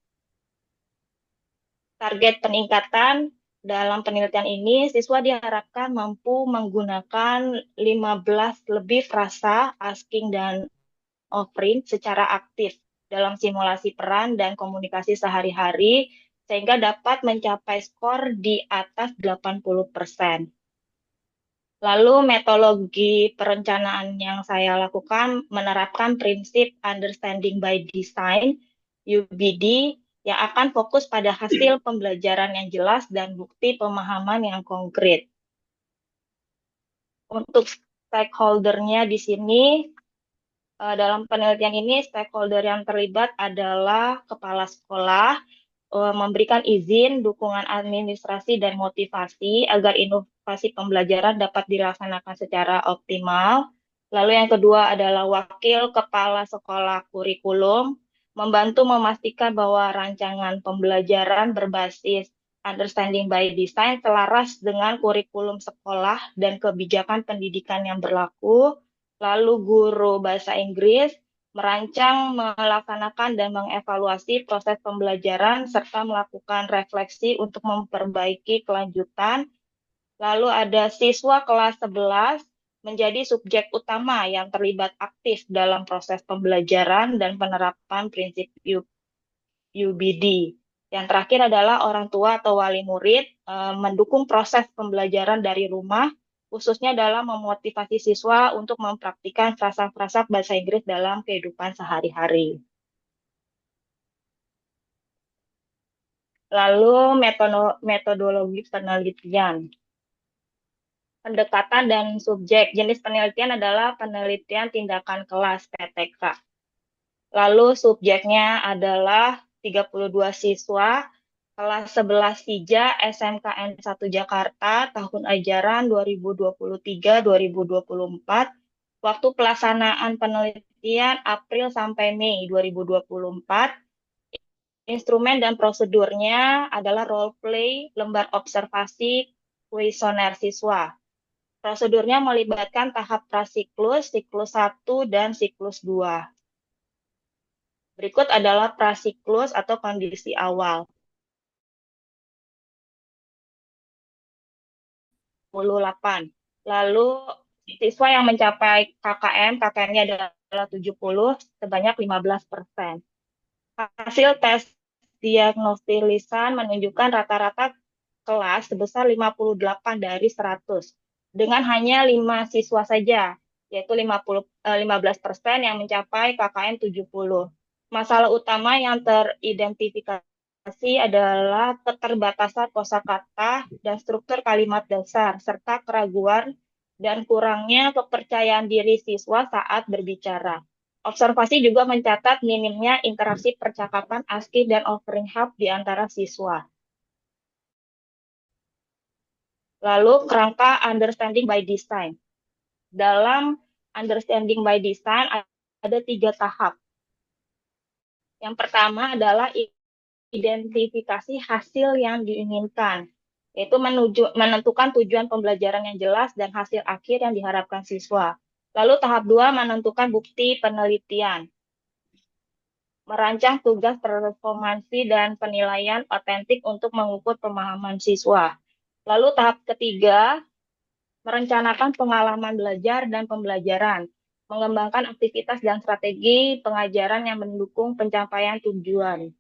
Target peningkatan dalam penelitian ini, siswa diharapkan mampu menggunakan 15 lebih frasa asking dan offering secara aktif dalam simulasi peran dan komunikasi sehari-hari, sehingga dapat mencapai skor di atas 80%. Lalu metodologi perencanaan yang saya lakukan menerapkan prinsip Understanding by Design, UBD, yang akan fokus pada hasil pembelajaran yang jelas dan bukti pemahaman yang konkret. Untuk stakeholder-nya di sini, dalam penelitian ini stakeholder yang terlibat adalah kepala sekolah, memberikan izin, dukungan administrasi, dan motivasi agar inovasi pembelajaran dapat dilaksanakan secara optimal. Lalu yang kedua adalah wakil kepala sekolah kurikulum, membantu memastikan bahwa rancangan pembelajaran berbasis understanding by design selaras dengan kurikulum sekolah dan kebijakan pendidikan yang berlaku. Lalu guru bahasa Inggris merancang, melaksanakan, dan mengevaluasi proses pembelajaran, serta melakukan refleksi untuk memperbaiki kelanjutan. Lalu ada siswa kelas 11 menjadi subjek utama yang terlibat aktif dalam proses pembelajaran dan penerapan prinsip UBD. Yang terakhir adalah orang tua atau wali murid mendukung proses pembelajaran dari rumah, khususnya dalam memotivasi siswa untuk mempraktikkan frasa-frasa bahasa Inggris dalam kehidupan sehari-hari. Lalu metodologi penelitian. Pendekatan dan subjek. Jenis penelitian adalah penelitian tindakan kelas PTK. Lalu subjeknya adalah 32 siswa, kelas 11 Tija SMKN 1 Jakarta, tahun ajaran 2023-2024, waktu pelaksanaan penelitian April sampai Mei 2024, instrumen dan prosedurnya adalah role play, lembar observasi, kuesioner siswa. Prosedurnya melibatkan tahap prasiklus, siklus 1, dan siklus 2. Berikut adalah prasiklus atau kondisi awal. 28. Lalu siswa yang mencapai KKM-nya adalah 70 sebanyak 15%. Hasil tes diagnostik lisan menunjukkan rata-rata kelas sebesar 58 dari 100, dengan hanya 5 siswa saja, yaitu 15% yang mencapai KKM 70. Masalah utama yang teridentifikasi adalah keterbatasan kosakata dan struktur kalimat dasar, serta keraguan dan kurangnya kepercayaan diri siswa saat berbicara. Observasi juga mencatat minimnya interaksi percakapan ASCII dan offering hub di antara siswa. Lalu kerangka understanding by design. Dalam understanding by design ada 3 tahap. Yang pertama adalah identifikasi hasil yang diinginkan, yaitu menentukan tujuan pembelajaran yang jelas dan hasil akhir yang diharapkan siswa. Lalu tahap 2 menentukan bukti penelitian, merancang tugas performansi dan penilaian otentik untuk mengukur pemahaman siswa. Lalu tahap ketiga, merencanakan pengalaman belajar dan pembelajaran, mengembangkan aktivitas dan strategi pengajaran yang mendukung pencapaian tujuan.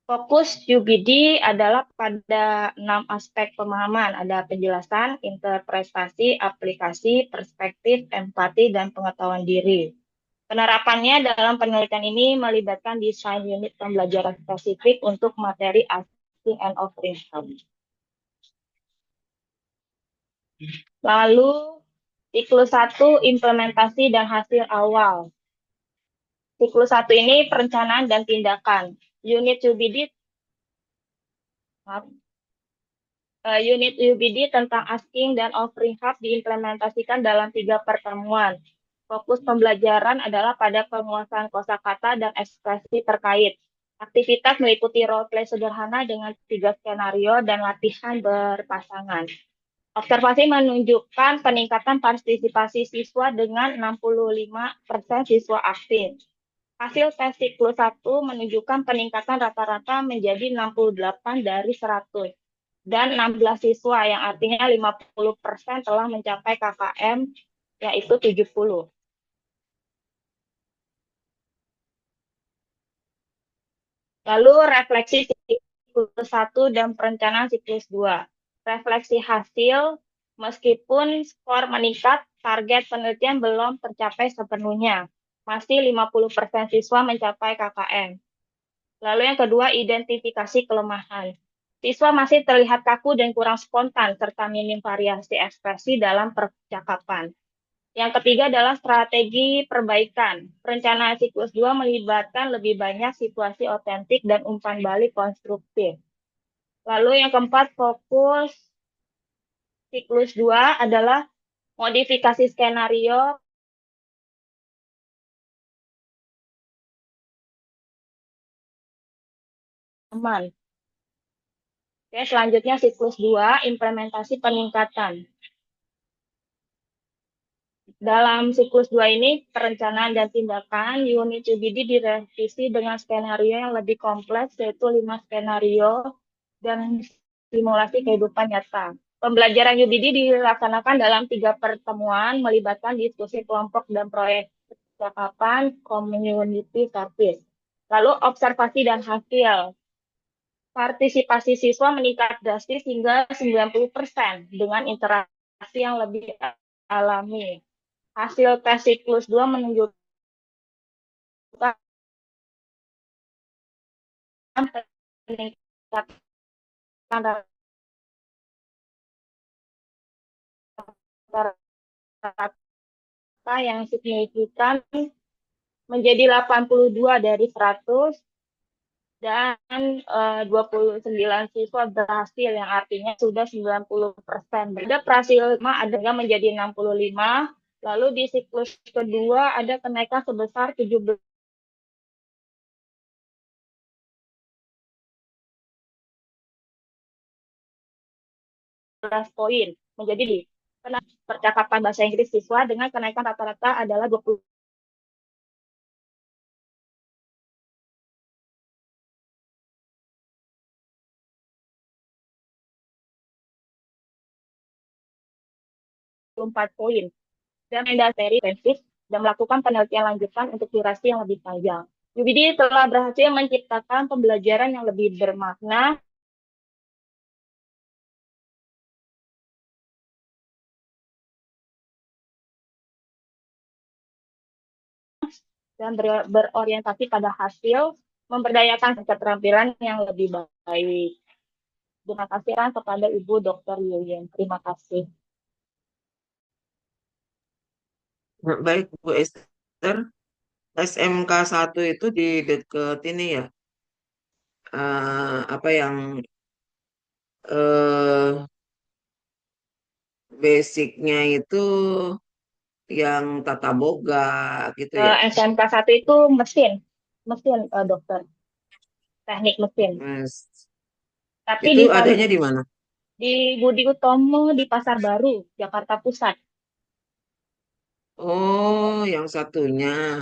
Fokus UBD adalah pada 6 aspek pemahaman, ada penjelasan, interpretasi, aplikasi, perspektif, empati, dan pengetahuan diri. Penerapannya dalam penelitian ini melibatkan desain unit pembelajaran spesifik untuk materi ASCII and offering hub. Lalu, siklus 1, implementasi dan hasil awal. Siklus 1 ini perencanaan dan tindakan. Unit UBD tentang ASCII dan offering hub diimplementasikan dalam 3 pertemuan. Fokus pembelajaran adalah pada penguasaan kosakata dan ekspresi terkait. Aktivitas meliputi role play sederhana dengan 3 skenario dan latihan berpasangan. Observasi menunjukkan peningkatan partisipasi siswa dengan 65% siswa aktif. Hasil tes siklus 1 menunjukkan peningkatan rata-rata menjadi 68 dari 100. Dan 16 siswa, yang artinya 50% telah mencapai KKM, yaitu 70. Lalu refleksi siklus 1 dan perencanaan siklus 2. Refleksi hasil, meskipun skor meningkat, target penelitian belum tercapai sepenuhnya. Masih 50% siswa mencapai KKM. Lalu yang kedua, identifikasi kelemahan. Siswa masih terlihat kaku dan kurang spontan, serta minim variasi ekspresi dalam percakapan. Yang ketiga adalah strategi perbaikan. Perencanaan siklus 2 melibatkan lebih banyak situasi otentik dan umpan balik konstruktif. Lalu yang keempat, fokus siklus 2 adalah modifikasi skenario aman. Oke, selanjutnya siklus 2, implementasi peningkatan. Dalam siklus 2 ini, perencanaan dan tindakan, unit UBD direvisi dengan skenario yang lebih kompleks, yaitu 5 skenario dan simulasi kehidupan nyata. Pembelajaran UBD dilaksanakan dalam 3 pertemuan, melibatkan diskusi kelompok dan proyek percakapan, community service. Lalu observasi dan hasil. Partisipasi siswa meningkat drastis hingga 90% dengan interaksi yang lebih alami. Hasil tes siklus 2 menunjukkan peningkatan rata-rata yang signifikan menjadi 82 dari 100 dan 29 siswa berhasil, yang artinya sudah 90%. Ada prasilma ada yang menjadi 65, lalu di siklus kedua ada kenaikan sebesar 17 poin menjadi di percakapan bahasa Inggris siswa dengan kenaikan rata-rata adalah 20 4 poin dan mendasari intensif dan melakukan penelitian lanjutan untuk durasi yang lebih panjang. UBD telah berhasil menciptakan pembelajaran yang lebih bermakna dan berorientasi pada hasil, memberdayakan keterampilan yang lebih baik. Terima kasih kepada Ibu Dr. Yuyen. Terima kasih. Baik, Bu Esther. SMK 1 itu di deket ini ya, apa yang eh basicnya itu yang tata boga gitu ya. SMK 1 itu mesin, dokter, teknik mesin. Mas, Tapi itu adanya di mana? di Budi Utomo di Pasar Baru, Jakarta Pusat. Oh, yang satunya.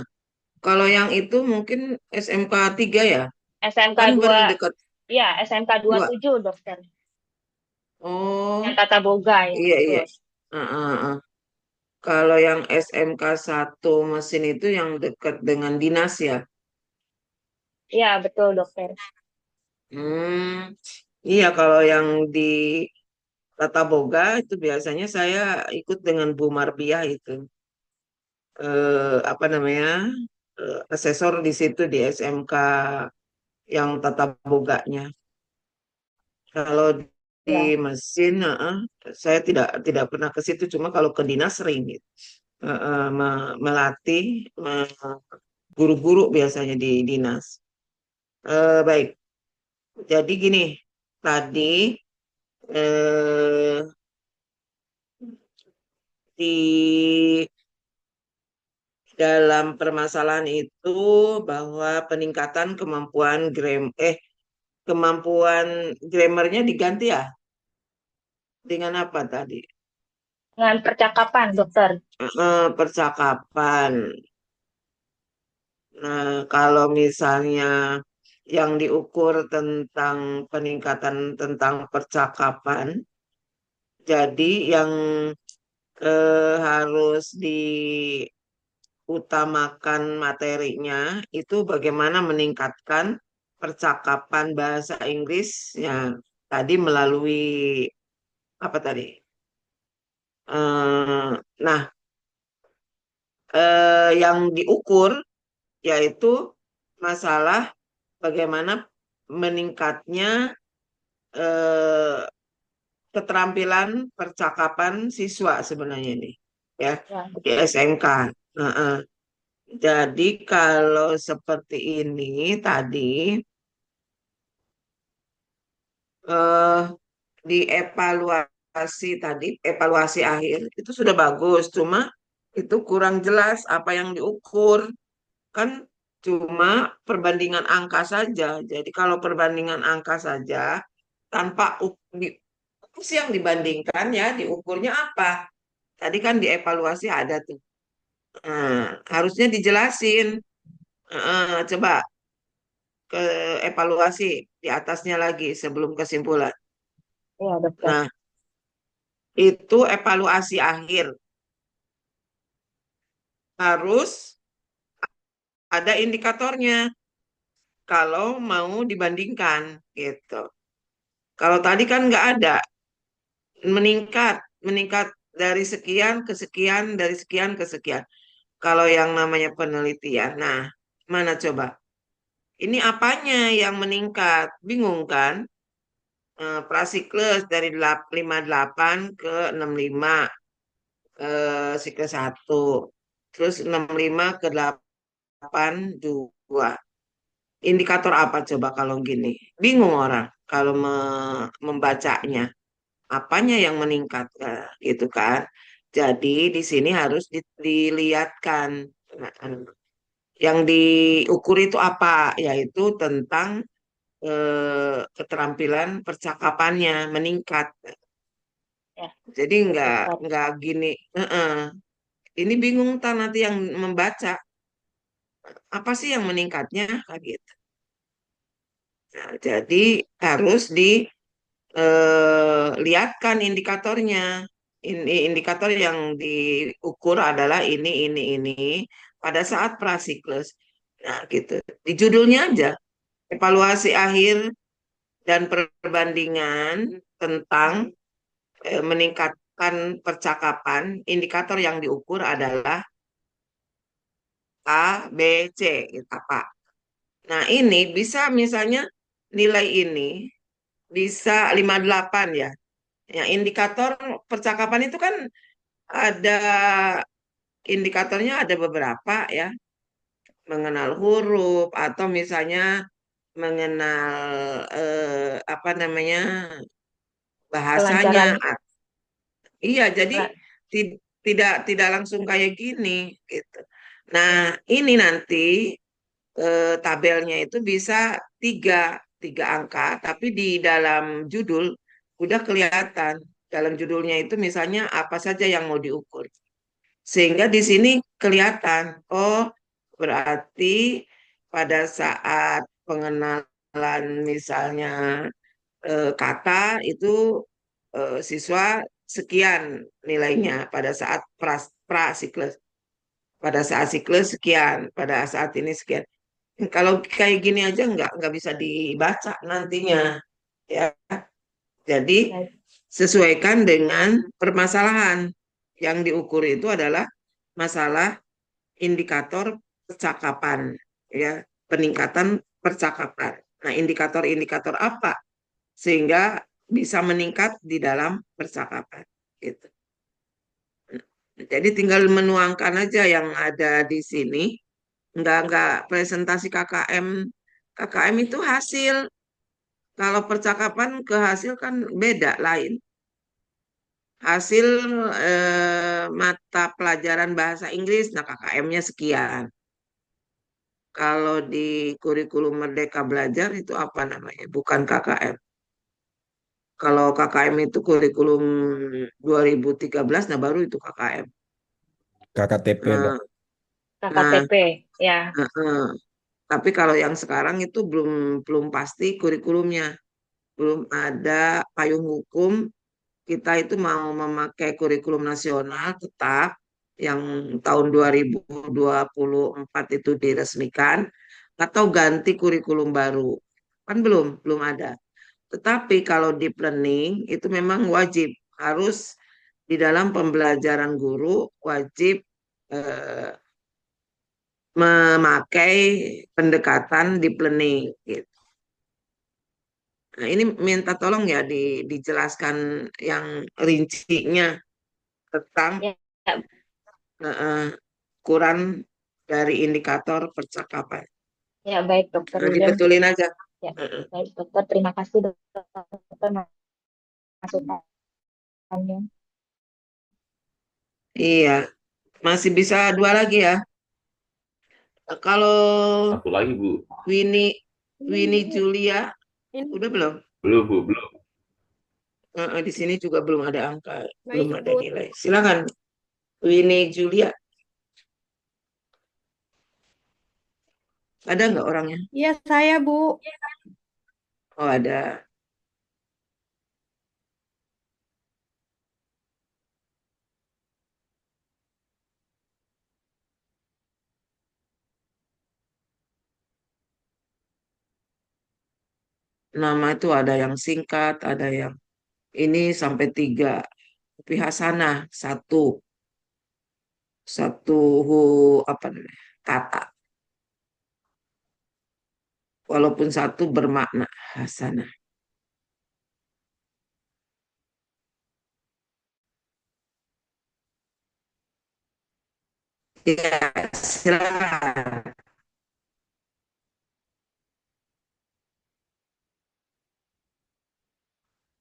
Kalau yang itu mungkin SMK 3 ya? SMK Kan 2, berdekat ya SMK 2. 27 dokter. Yang Oh, tata boga ya, iya iya. betul. Ah. Kalau yang SMK 1 mesin itu yang dekat dengan dinas ya? Iya, betul dokter. Hmm, iya kalau yang di Tata Boga itu biasanya saya ikut dengan Bu Marbiah itu. Apa namanya? Asesor di situ di SMK yang Tata Boganya. Kalau di Ya, mesin, saya tidak pernah ke situ. Cuma kalau ke dinas sering gitu. Melatih guru-guru biasanya di dinas. Baik. Jadi gini, tadi eh, di dalam permasalahan itu bahwa peningkatan kemampuan grammarnya diganti ya dengan apa tadi? dengan percakapan dokter. Percakapan. Nah, kalau misalnya yang diukur tentang peningkatan tentang percakapan, jadi yang harus diutamakan materinya itu bagaimana meningkatkan percakapan bahasa Inggris ya tadi melalui apa tadi? Nah, yang diukur yaitu masalah bagaimana meningkatnya eh, keterampilan percakapan siswa sebenarnya ini ya Ya, di betul. SMK. Heeh. Jadi kalau seperti ini tadi eh, evaluasi akhir itu sudah bagus, cuma itu kurang jelas apa yang diukur kan cuma perbandingan angka saja. Jadi kalau perbandingan angka saja tanpa apa sih yang dibandingkan ya diukurnya apa? Tadi kan dievaluasi ada tuh. Harusnya dijelasin. Coba ke evaluasi di atasnya lagi sebelum kesimpulan. Iya, dokter. Nah, itu evaluasi akhir. Harus ada indikatornya kalau mau dibandingkan gitu. Kalau tadi kan nggak ada meningkat, meningkat dari sekian ke sekian, dari sekian ke sekian. Kalau yang namanya penelitian, nah mana coba? Ini apanya yang meningkat? Bingung kan? Prasiklus dari 58 ke 65 siklus 1. Terus 65 ke 82. Indikator apa coba kalau gini? Bingung orang kalau membacanya. Apanya yang meningkat gitu kan? Jadi di sini harus dilihatkan. Nah, yang diukur itu apa? Yaitu tentang keterampilan percakapannya meningkat. Ya, Jadi betul sekali. nggak gini. Ini bingung tak nanti yang membaca apa sih yang meningkatnya kayak gitu. Nah, jadi harus dilihatkan indikatornya. Ini indikator yang diukur adalah ini pada saat prasiklus. Nah, gitu. Di judulnya aja evaluasi akhir dan perbandingan tentang meningkatkan percakapan. Indikator yang diukur adalah A, B, C, gitu, apa. Nah, ini bisa misalnya nilai ini bisa 58 ya. Ya, indikator percakapan itu kan ada indikatornya ada beberapa ya. Mengenal huruf atau misalnya mengenal apa namanya bahasanya. Kelancaran, Iya, jadi kelan- tidak langsung kayak gini gitu. Nah, ini nanti tabelnya itu bisa tiga, tiga angka, tapi di dalam judul udah kelihatan. Dalam judulnya itu misalnya apa saja yang mau diukur. Sehingga di sini kelihatan, oh berarti pada saat pengenalan misalnya kata itu siswa sekian nilainya pada saat prasiklus. Pada saat siklus sekian, pada saat ini sekian. Kalau kayak gini aja nggak bisa dibaca nantinya ya. Jadi baik. sesuaikan dengan permasalahan yang diukur itu adalah masalah indikator percakapan ya, peningkatan percakapan. Nah, indikator-indikator apa sehingga bisa meningkat di dalam percakapan gitu. Jadi tinggal menuangkan aja yang ada di sini. Nggak presentasi KKM. KKM itu hasil. Kalau percakapan ke hasil kan beda lain. Hasil mata pelajaran bahasa Inggris, nah KKM-nya sekian. Kalau di kurikulum Merdeka Belajar itu apa namanya? Bukan KKM. Kalau KKM itu kurikulum 2013, nah baru itu KKM. KKTP, Dok. Nah, nah, KKTP, ya. tapi kalau yang sekarang itu belum belum pasti kurikulumnya, belum ada payung hukum. Kita itu mau memakai kurikulum nasional tetap yang tahun 2024 itu diresmikan atau ganti kurikulum baru. Kan belum ada. Tetapi kalau deep learning itu memang wajib harus di dalam pembelajaran guru wajib eh, memakai pendekatan deep learning gitu. Nah, ini minta tolong ya dijelaskan yang rincinya tentang Ya, ya, ukuran dari indikator percakapan. ya, baik Dokter Nah, William. dibetulin aja. Ya, Heeh. baik Dokter. Terima kasih Dokter masukannya. Iya, masih bisa dua lagi ya. Kalau Satu lagi, Bu. Winnie Winnie Julia udah belum? Belum, Bu, belum. Di sini juga belum ada angka, belum ada nilai. Silakan Winnie Julia. Ada nggak orangnya? Iya, saya, Bu. Oh, ada. Nama itu ada yang singkat, ada yang ini sampai tiga. Tapi Hasanah satu, satu apa namanya kata. Walaupun satu bermakna Hasanah. Ya, silakan.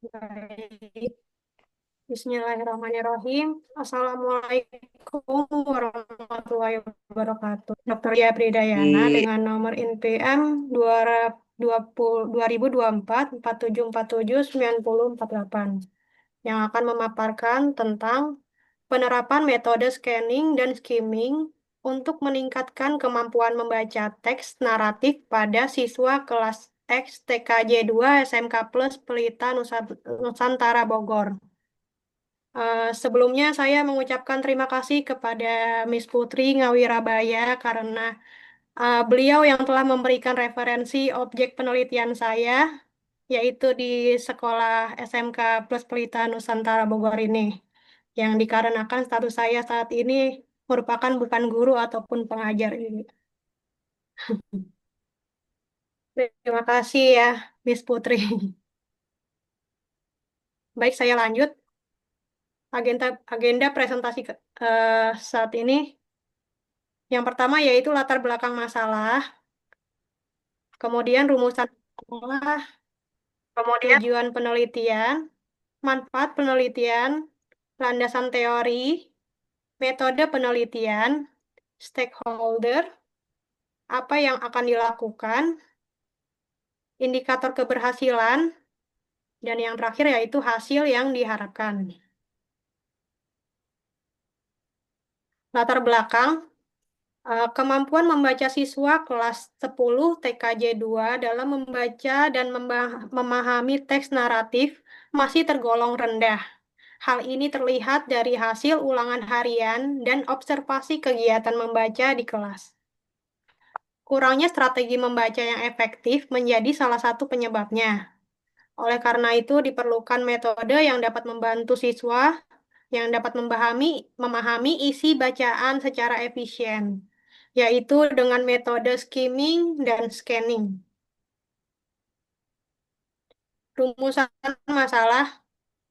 Baik. Bismillahirrahmanirrahim. Assalamualaikum warahmatullahi wabarakatuh. Dr. Dia Pridayana Di dengan nomor NPM 2024 4747 9048 yang akan memaparkan tentang penerapan metode scanning dan skimming untuk meningkatkan kemampuan membaca teks naratif pada siswa kelas X TKJ 2 SMK Plus Pelita Nusantara Bogor. Sebelumnya saya mengucapkan terima kasih kepada Miss Putri Ngawirabaya karena beliau yang telah memberikan referensi objek penelitian saya, yaitu di sekolah SMK Plus Pelita Nusantara Bogor ini, yang dikarenakan status saya saat ini merupakan bukan guru ataupun pengajar ini. Terima kasih ya, Miss Putri. Baik, saya lanjut. Agenda presentasi saat ini. Yang pertama yaitu latar belakang masalah, kemudian rumusan masalah, tujuan penelitian, manfaat penelitian, landasan teori, metode penelitian, stakeholder, apa yang akan dilakukan, indikator keberhasilan, dan yang terakhir yaitu hasil yang diharapkan. Latar belakang, kemampuan membaca siswa kelas 10 TKJ 2 dalam membaca dan memahami teks naratif masih tergolong rendah. Hal ini terlihat dari hasil ulangan harian dan observasi kegiatan membaca di kelas. Kurangnya strategi membaca yang efektif menjadi salah satu penyebabnya. Oleh karena itu, diperlukan metode yang dapat membantu siswa yang dapat memahami isi bacaan secara efisien, yaitu dengan metode skimming dan scanning. Rumusan masalah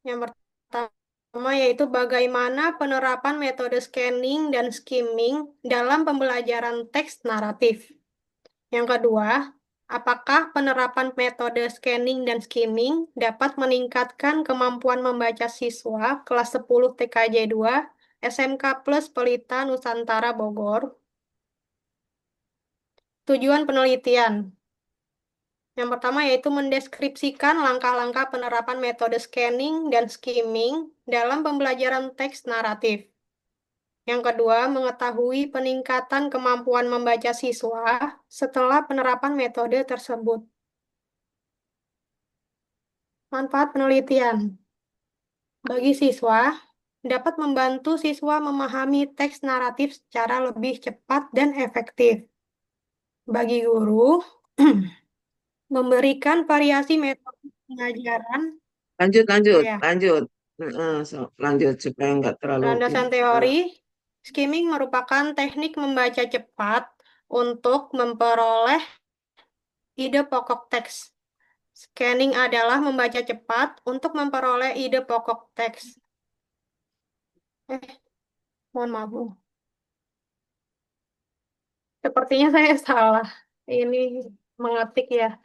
yang pertama yaitu bagaimana penerapan metode scanning dan skimming dalam pembelajaran teks naratif. Yang kedua, apakah penerapan metode scanning dan skimming dapat meningkatkan kemampuan membaca siswa kelas 10 TKJ 2 SMK Plus Pelita Nusantara Bogor? Tujuan penelitian. Yang pertama yaitu mendeskripsikan langkah-langkah penerapan metode scanning dan skimming dalam pembelajaran teks naratif. Yang kedua, mengetahui peningkatan kemampuan membaca siswa setelah penerapan metode tersebut. Manfaat penelitian. Bagi siswa, dapat membantu siswa memahami teks naratif secara lebih cepat dan efektif. Bagi guru, memberikan variasi metode pengajaran. lanjut, Ya. lanjut supaya nggak terlalu Landasan teori, skimming merupakan teknik membaca cepat untuk memperoleh ide pokok teks. Scanning adalah membaca cepat untuk memperoleh ide pokok teks. Mohon maaf, Bu. Sepertinya saya salah. Ini mengetik ya.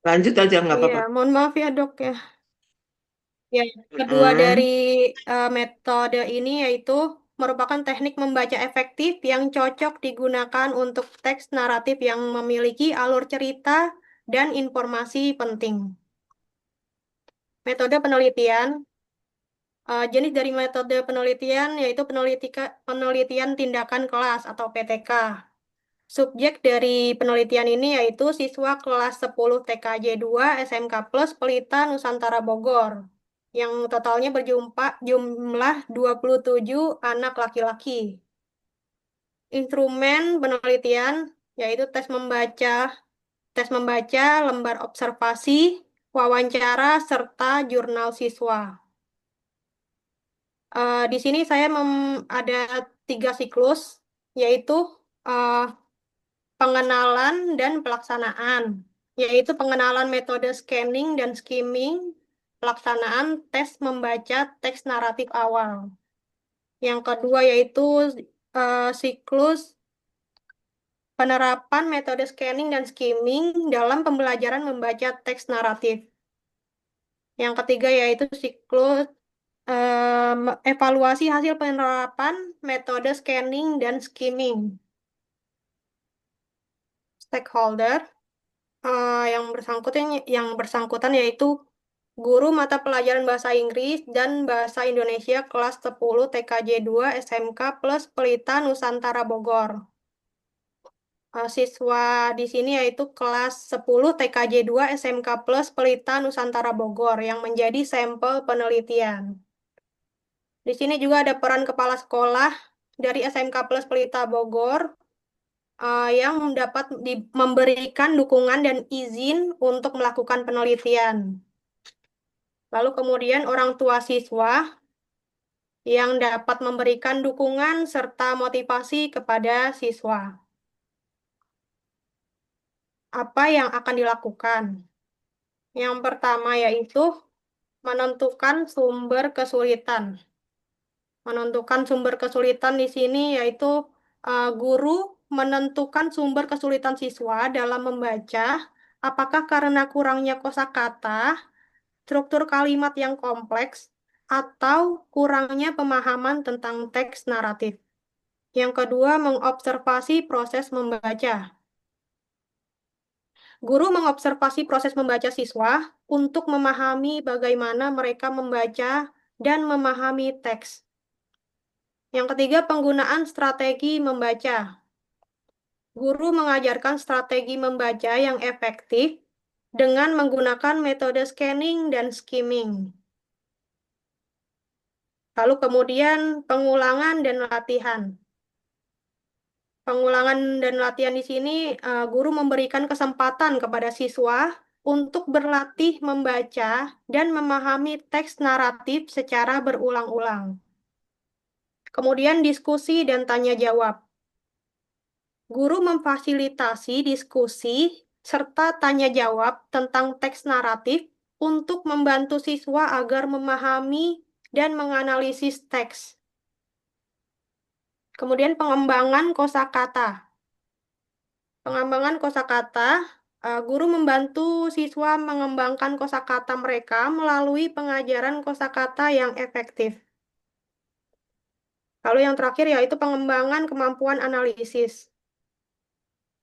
lanjut aja nggak apa-apa. Iya, mohon maaf ya dok ya. Ya, kedua dari metode ini yaitu merupakan teknik membaca efektif yang cocok digunakan untuk teks naratif yang memiliki alur cerita dan informasi penting. Metode penelitian. Jenis dari metode penelitian yaitu penelitian tindakan kelas atau PTK. Subjek dari penelitian ini yaitu siswa kelas 10 TKJ 2 SMK Plus Pelita Nusantara Bogor, yang totalnya jumlah 27 anak laki-laki. Instrumen penelitian yaitu tes membaca, lembar observasi, wawancara, serta jurnal siswa. Di sini saya ada 3 siklus, yaitu pengenalan dan pelaksanaan, yaitu pengenalan metode scanning dan skimming, pelaksanaan tes membaca teks naratif awal. Yang kedua yaitu siklus penerapan metode scanning dan skimming dalam pembelajaran membaca teks naratif. Yang ketiga yaitu siklus evaluasi hasil penerapan metode scanning dan skimming. Stakeholder yang bersangkutan yaitu guru mata pelajaran bahasa Inggris dan bahasa Indonesia kelas 10 TKJ 2 SMK plus Pelita Nusantara Bogor. Siswa di sini yaitu kelas 10 TKJ 2 SMK plus Pelita Nusantara Bogor yang menjadi sampel penelitian. Di sini juga ada peran kepala sekolah dari SMK plus Pelita Bogor yang dapat memberikan dukungan dan izin untuk melakukan penelitian. Lalu kemudian orang tua siswa yang dapat memberikan dukungan serta motivasi kepada siswa. Apa yang akan dilakukan? Yang pertama yaitu menentukan sumber kesulitan. Menentukan sumber kesulitan di sini yaitu guru menentukan sumber kesulitan siswa dalam membaca, apakah karena kurangnya kosakata, struktur kalimat yang kompleks, atau kurangnya pemahaman tentang teks naratif. Yang kedua, mengobservasi proses membaca. Guru mengobservasi proses membaca siswa untuk memahami bagaimana mereka membaca dan memahami teks. Yang ketiga, penggunaan strategi membaca. Guru mengajarkan strategi membaca yang efektif dengan menggunakan metode scanning dan skimming. Lalu kemudian pengulangan dan latihan. Pengulangan dan latihan di sini guru memberikan kesempatan kepada siswa untuk berlatih membaca dan memahami teks naratif secara berulang-ulang. Kemudian diskusi dan tanya jawab. Guru memfasilitasi diskusi serta tanya jawab tentang teks naratif untuk membantu siswa agar memahami dan menganalisis teks. Kemudian pengembangan kosakata. Pengembangan kosakata, guru membantu siswa mengembangkan kosakata mereka melalui pengajaran kosakata yang efektif. Lalu yang terakhir yaitu pengembangan kemampuan analisis.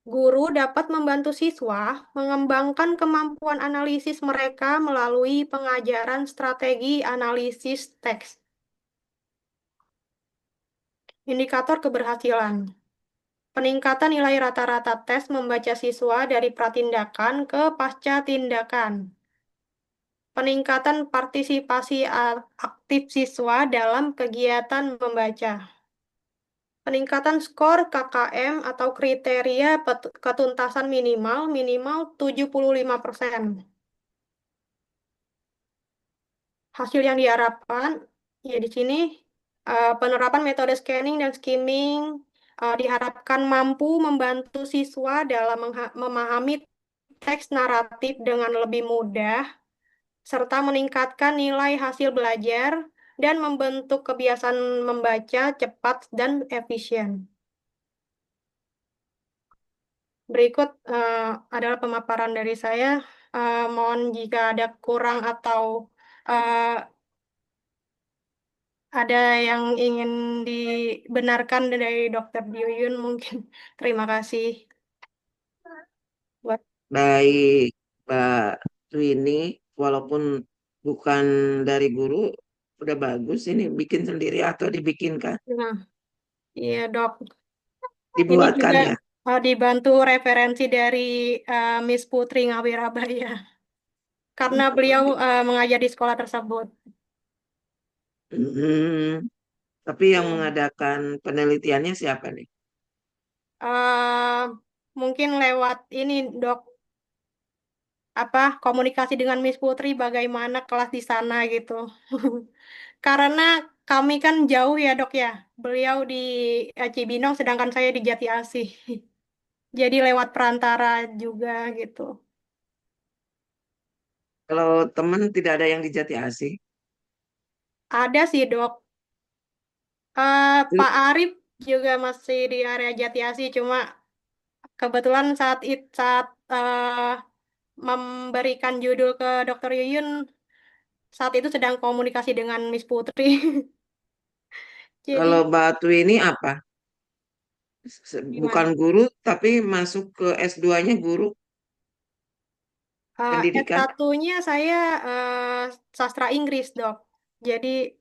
Guru dapat membantu siswa mengembangkan kemampuan analisis mereka melalui pengajaran strategi analisis teks. Indikator keberhasilan. Peningkatan nilai rata-rata tes membaca siswa dari pratindakan ke pasca tindakan. Peningkatan partisipasi aktif siswa dalam kegiatan membaca. Peningkatan skor KKM atau kriteria ketuntasan minimal 75%. Hasil yang diharapkan ya di sini penerapan metode scanning dan skimming diharapkan mampu membantu siswa dalam memahami teks naratif dengan lebih mudah serta meningkatkan nilai hasil belajar dan membentuk kebiasaan membaca cepat dan efisien. Berikut adalah pemaparan dari saya. Mohon jika ada kurang atau ada yang ingin dibenarkan dari Dr. Yuyun mungkin. Terima kasih. Buat Baik, Mbak Twini, walaupun bukan dari guru, udah bagus ini bikin sendiri atau dibikinkan, nah, iya dok. Ini dibuatkan juga ya. dibantu referensi dari Miss Putri Ngawirabaya karena beliau mengajar di sekolah tersebut. Hmm, tapi yang Hmm. mengadakan penelitiannya siapa nih? Mungkin lewat ini dok, komunikasi dengan Miss Putri bagaimana kelas di sana gitu. Karena kami kan jauh ya dok ya. Beliau di Cibinong sedangkan saya di Jati Asih. Jadi lewat perantara juga gitu. Kalau teman tidak ada yang di Jati Asih, Ada sih dok. itu Pak Arif juga masih di area Jati Asih, cuma kebetulan saat memberikan judul ke Dokter Yuyun, saat itu sedang komunikasi dengan Miss Putri. Kalau Jadi Batu ini apa? Bukan gimana? guru, tapi masuk ke S2-nya guru pendidikan. S1-nya saya sastra Inggris, Dok. Jadi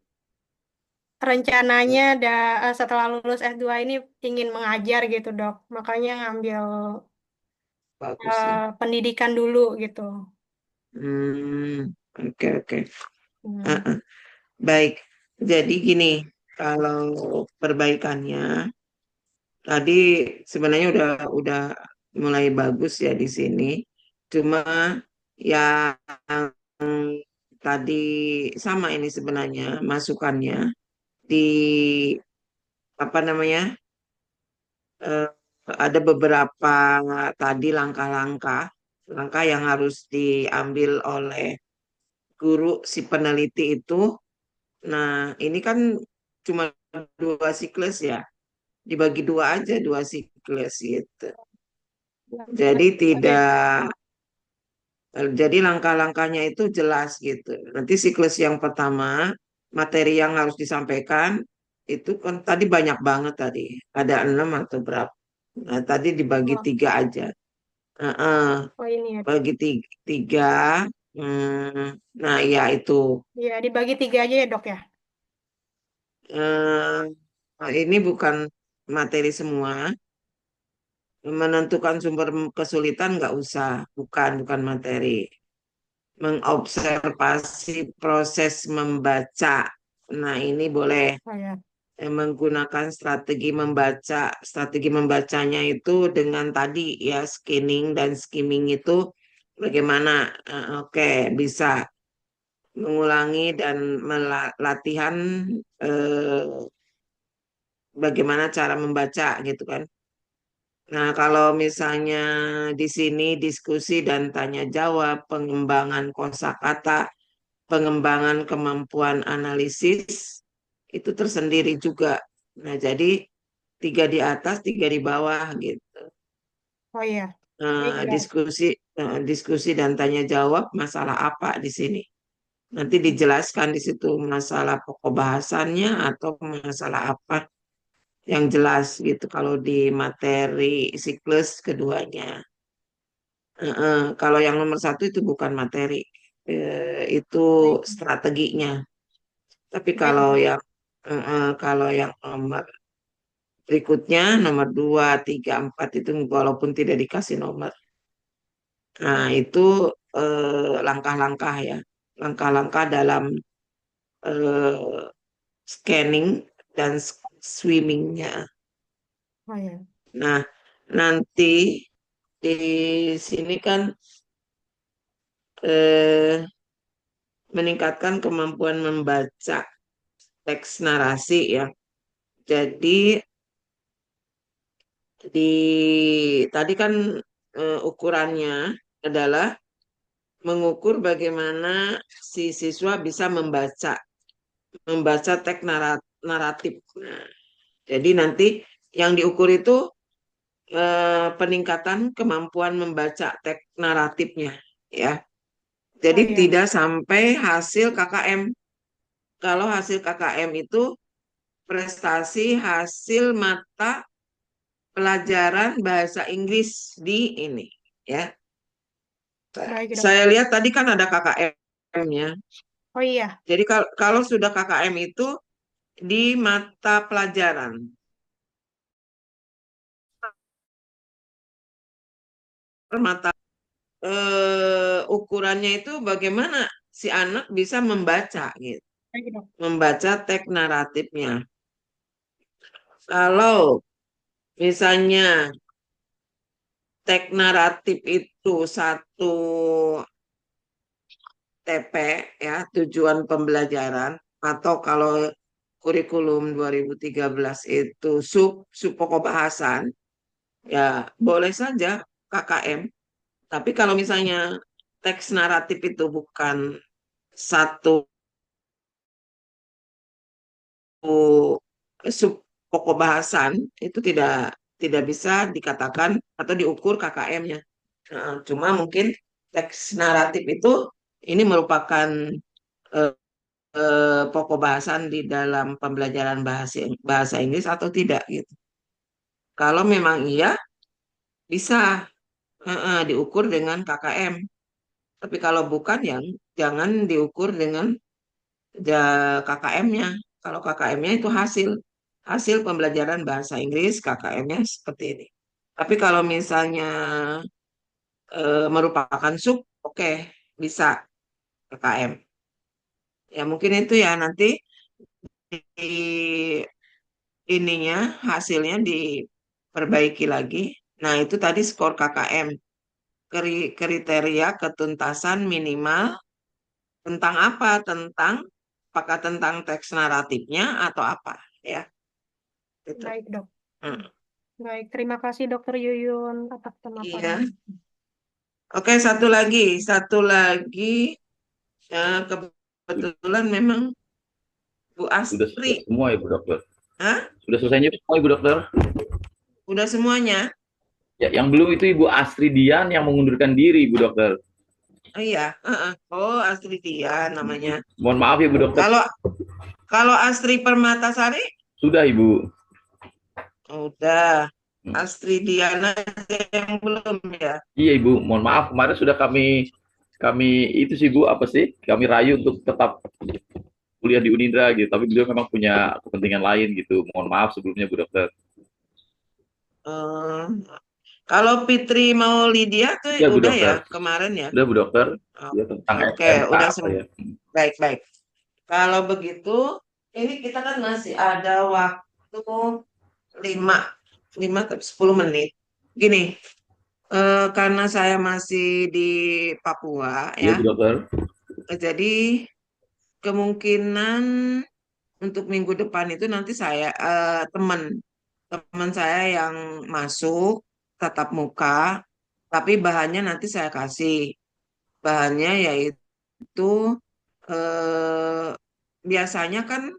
rencananya setelah lulus S2 ini ingin mengajar gitu, Dok. Makanya ngambil Bagus ya. pendidikan dulu gitu. Oke, oke. Ah, Hmm. ah. Baik. Jadi gini, kalau perbaikannya tadi sebenarnya udah mulai bagus ya di sini. Cuma yang tadi sama ini sebenarnya masukannya di apa namanya? eh, ada beberapa tadi langkah yang harus diambil oleh guru si peneliti itu. Nah, ini kan cuma dua siklus ya, dibagi dua aja dua siklus gitu. Jadi tidak, jadi langkah-langkahnya itu jelas gitu. Nanti siklus yang pertama, materi yang harus disampaikan itu kan tadi banyak banget tadi, ada 6 atau berapa. Nah, tadi dibagi Oh, 3 aja. Heeh, oh ini ya. bagi tiga. Nah, ya itu. Ya, dibagi 3 aja ya, Dok ya. Ini bukan materi semua. Menentukan sumber kesulitan nggak usah, bukan materi. Mengobservasi proses membaca. Nah, ini boleh Oh ya. menggunakan strategi membaca. Strategi membacanya itu dengan tadi ya scanning dan skimming itu bagaimana? Oke, bisa mengulangi dan latihan eh, bagaimana cara membaca gitu kan. Nah, kalau misalnya di sini diskusi dan tanya jawab, pengembangan kosakata, pengembangan kemampuan analisis itu tersendiri juga. Nah, jadi 3 di atas, 3 di bawah gitu. Oh iya. Nah, Baik, Dok. diskusi dan tanya jawab masalah apa di sini. Nanti dijelaskan di situ masalah pokok bahasannya atau masalah apa yang jelas gitu kalau di materi siklus keduanya. Kalau yang nomor 1 itu bukan materi, itu Baik, strateginya. Tapi baik, Dok. kalau yang nomor berikutnya, nomor 2, 3, 4 itu walaupun tidak dikasih nomor. Nah, itu langkah-langkah ya. Langkah-langkah dalam eh, scanning dan swimmingnya. Oh ya. Nah, nanti di sini kan eh, meningkatkan kemampuan membaca teks narasi ya. Jadi di tadi kan ukurannya adalah mengukur bagaimana si siswa bisa membaca teks naratif. Nah, jadi nanti yang diukur itu peningkatan kemampuan membaca teks naratifnya ya. Oh Jadi iya. tidak sampai hasil KKM. Kalau hasil KKM itu prestasi hasil mata pelajaran bahasa Inggris di ini ya. Baik, Dok. Saya lihat tadi kan ada KKM-nya. Oh iya. Jadi kalau sudah KKM itu di mata pelajaran, per mata ukurannya itu bagaimana si anak bisa membaca gitu, Baik, Dok. membaca teks naratifnya. Kalau misalnya teks naratif itu satu TP ya, tujuan pembelajaran atau kalau kurikulum 2013 itu sub pokok bahasan, ya boleh saja KKM. Tapi kalau misalnya teks naratif itu bukan satu sub pokok bahasan itu tidak bisa dikatakan atau diukur KKM-nya. Cuma mungkin teks naratif itu ini merupakan eh, pokok bahasan di dalam pembelajaran bahasa bahasa Inggris atau tidak gitu. Kalau memang iya, bisa diukur dengan KKM. Tapi kalau bukan, yang jangan diukur dengan KKM-nya. Kalau KKM-nya itu hasil pembelajaran bahasa Inggris, KKM-nya seperti ini. Tapi kalau misalnya merupakan sub, oke, bisa KKM. Ya mungkin itu ya nanti di ininya hasilnya diperbaiki lagi. Nah, itu tadi skor KKM. Kriteria ketuntasan minimal tentang apa? Apakah tentang teks naratifnya atau apa? Ya, itu. Baik, Dok. Hmm, Baik, terima kasih Dokter Yuyun atas Iya. pemaparan. Oke, satu lagi. Kebetulan memang Bu Sudah Astri. semua Ibu Dokter. Hah? Sudah selesai semua Ibu Dokter. Udah semuanya? Ya, yang belum itu Ibu Astri Dian yang mengundurkan diri Ibu Dokter. Oh iya. Oh, Astri Dian namanya. Mohon maaf ya Ibu Dokter. Kalau Astri Permatasari? Sudah Ibu. Udah. Astri Diana yang belum ya? Iya Ibu, mohon maaf kemarin sudah kami itu sih Bu, apa sih? Kami rayu untuk tetap kuliah di Unindra gitu, tapi beliau memang punya kepentingan lain gitu. Mohon maaf sebelumnya Bu Dokter. Eh, Kalau Fitri mau Lydia tuh Ya Bu udah ya Dokter. kemarin ya? Udah Bu Dokter. Oh, Ya tentang Oke, SMK udah apa semua. ya. Baik. Kalau begitu, ini kita kan masih ada waktu 5 atau 10 menit. Gini, karena saya masih di Papua Iya ya, Bu Dokter. jadi kemungkinan untuk minggu depan itu nanti saya teman saya yang masuk tatap muka, tapi bahannya nanti saya kasih. Bahannya yaitu eh, biasanya kan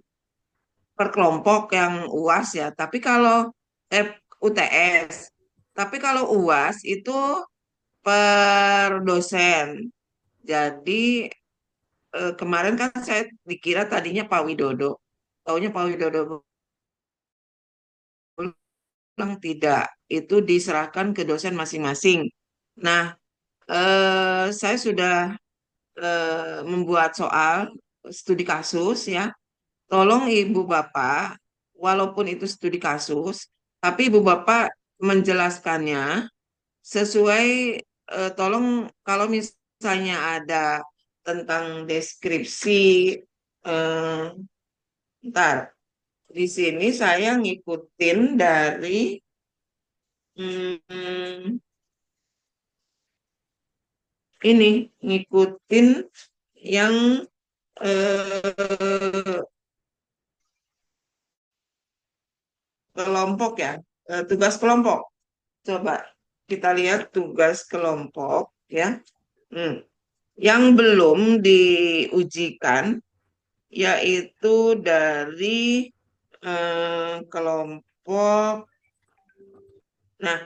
per kelompok yang UAS ya, tapi kalau UTS, tapi kalau UAS itu per dosen. Jadi kemarin kan saya dikira tadinya Pak Widodo, taunya Pak Widodo bilang tidak, itu diserahkan ke dosen masing-masing. Nah, saya sudah membuat soal studi kasus ya. Tolong Ibu Bapak, walaupun itu studi kasus, tapi Ibu Bapak menjelaskannya sesuai, tolong kalau misalnya ada tentang deskripsi, eh, ntar di sini saya ngikutin dari hmm, ini, ngikutin yang eh, kelompok ya, tugas kelompok. Coba kita lihat tugas kelompok ya. Hmm. Yang belum diujikan yaitu dari kelompok. Nah,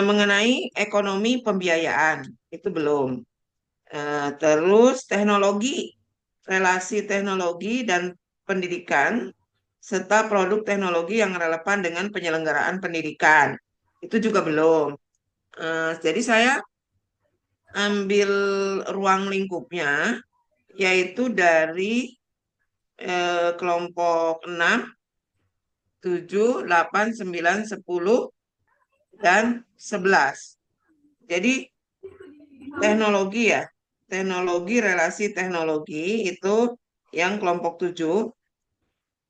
mengenai ekonomi pembiayaan itu belum. Terus teknologi, relasi teknologi dan pendidikan serta produk teknologi yang relevan dengan penyelenggaraan pendidikan itu juga belum. Jadi saya ambil ruang lingkupnya yaitu dari kelompok 6, 7, 8, 9, 10, dan 11. Jadi teknologi ya, teknologi, relasi teknologi itu yang kelompok 7.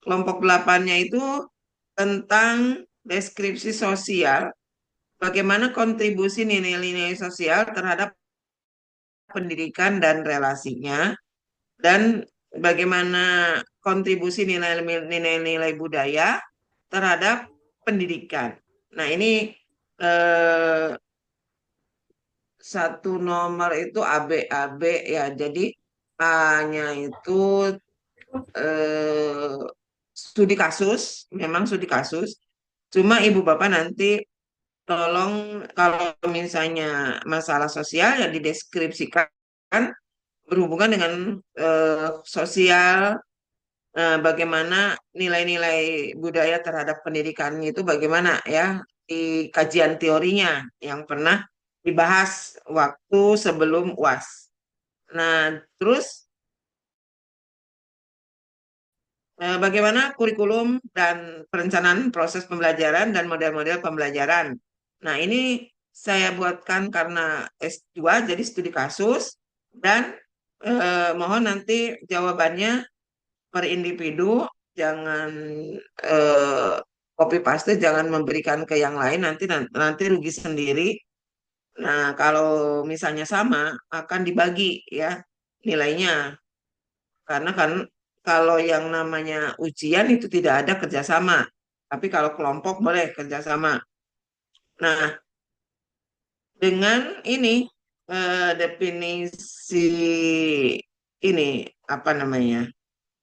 Kelompok 8-nya itu tentang deskripsi sosial, bagaimana kontribusi nilai-nilai sosial terhadap pendidikan dan relasinya, dan bagaimana kontribusi nilai-nilai budaya terhadap pendidikan. Nah, ini eh, satu nomor itu AB ya. Jadi A-nya itu eh, studi kasus, memang studi kasus. Cuma ibu bapak nanti tolong kalau misalnya masalah sosial ya dideskripsikan berhubungan dengan sosial, bagaimana nilai-nilai budaya terhadap pendidikannya itu bagaimana ya di kajian teorinya yang pernah dibahas waktu sebelum UAS. Nah, terus bagaimana kurikulum dan perencanaan proses pembelajaran dan model-model pembelajaran. Nah, ini saya buatkan karena S2, jadi studi kasus, dan mohon nanti jawabannya per individu, jangan eh, copy paste, jangan memberikan ke yang lain, nanti rugi sendiri. Nah, kalau misalnya sama, akan dibagi ya nilainya. Karena kan kalau yang namanya ujian itu tidak ada kerjasama. Tapi kalau kelompok boleh kerjasama. Nah, dengan ini definisi ini apa namanya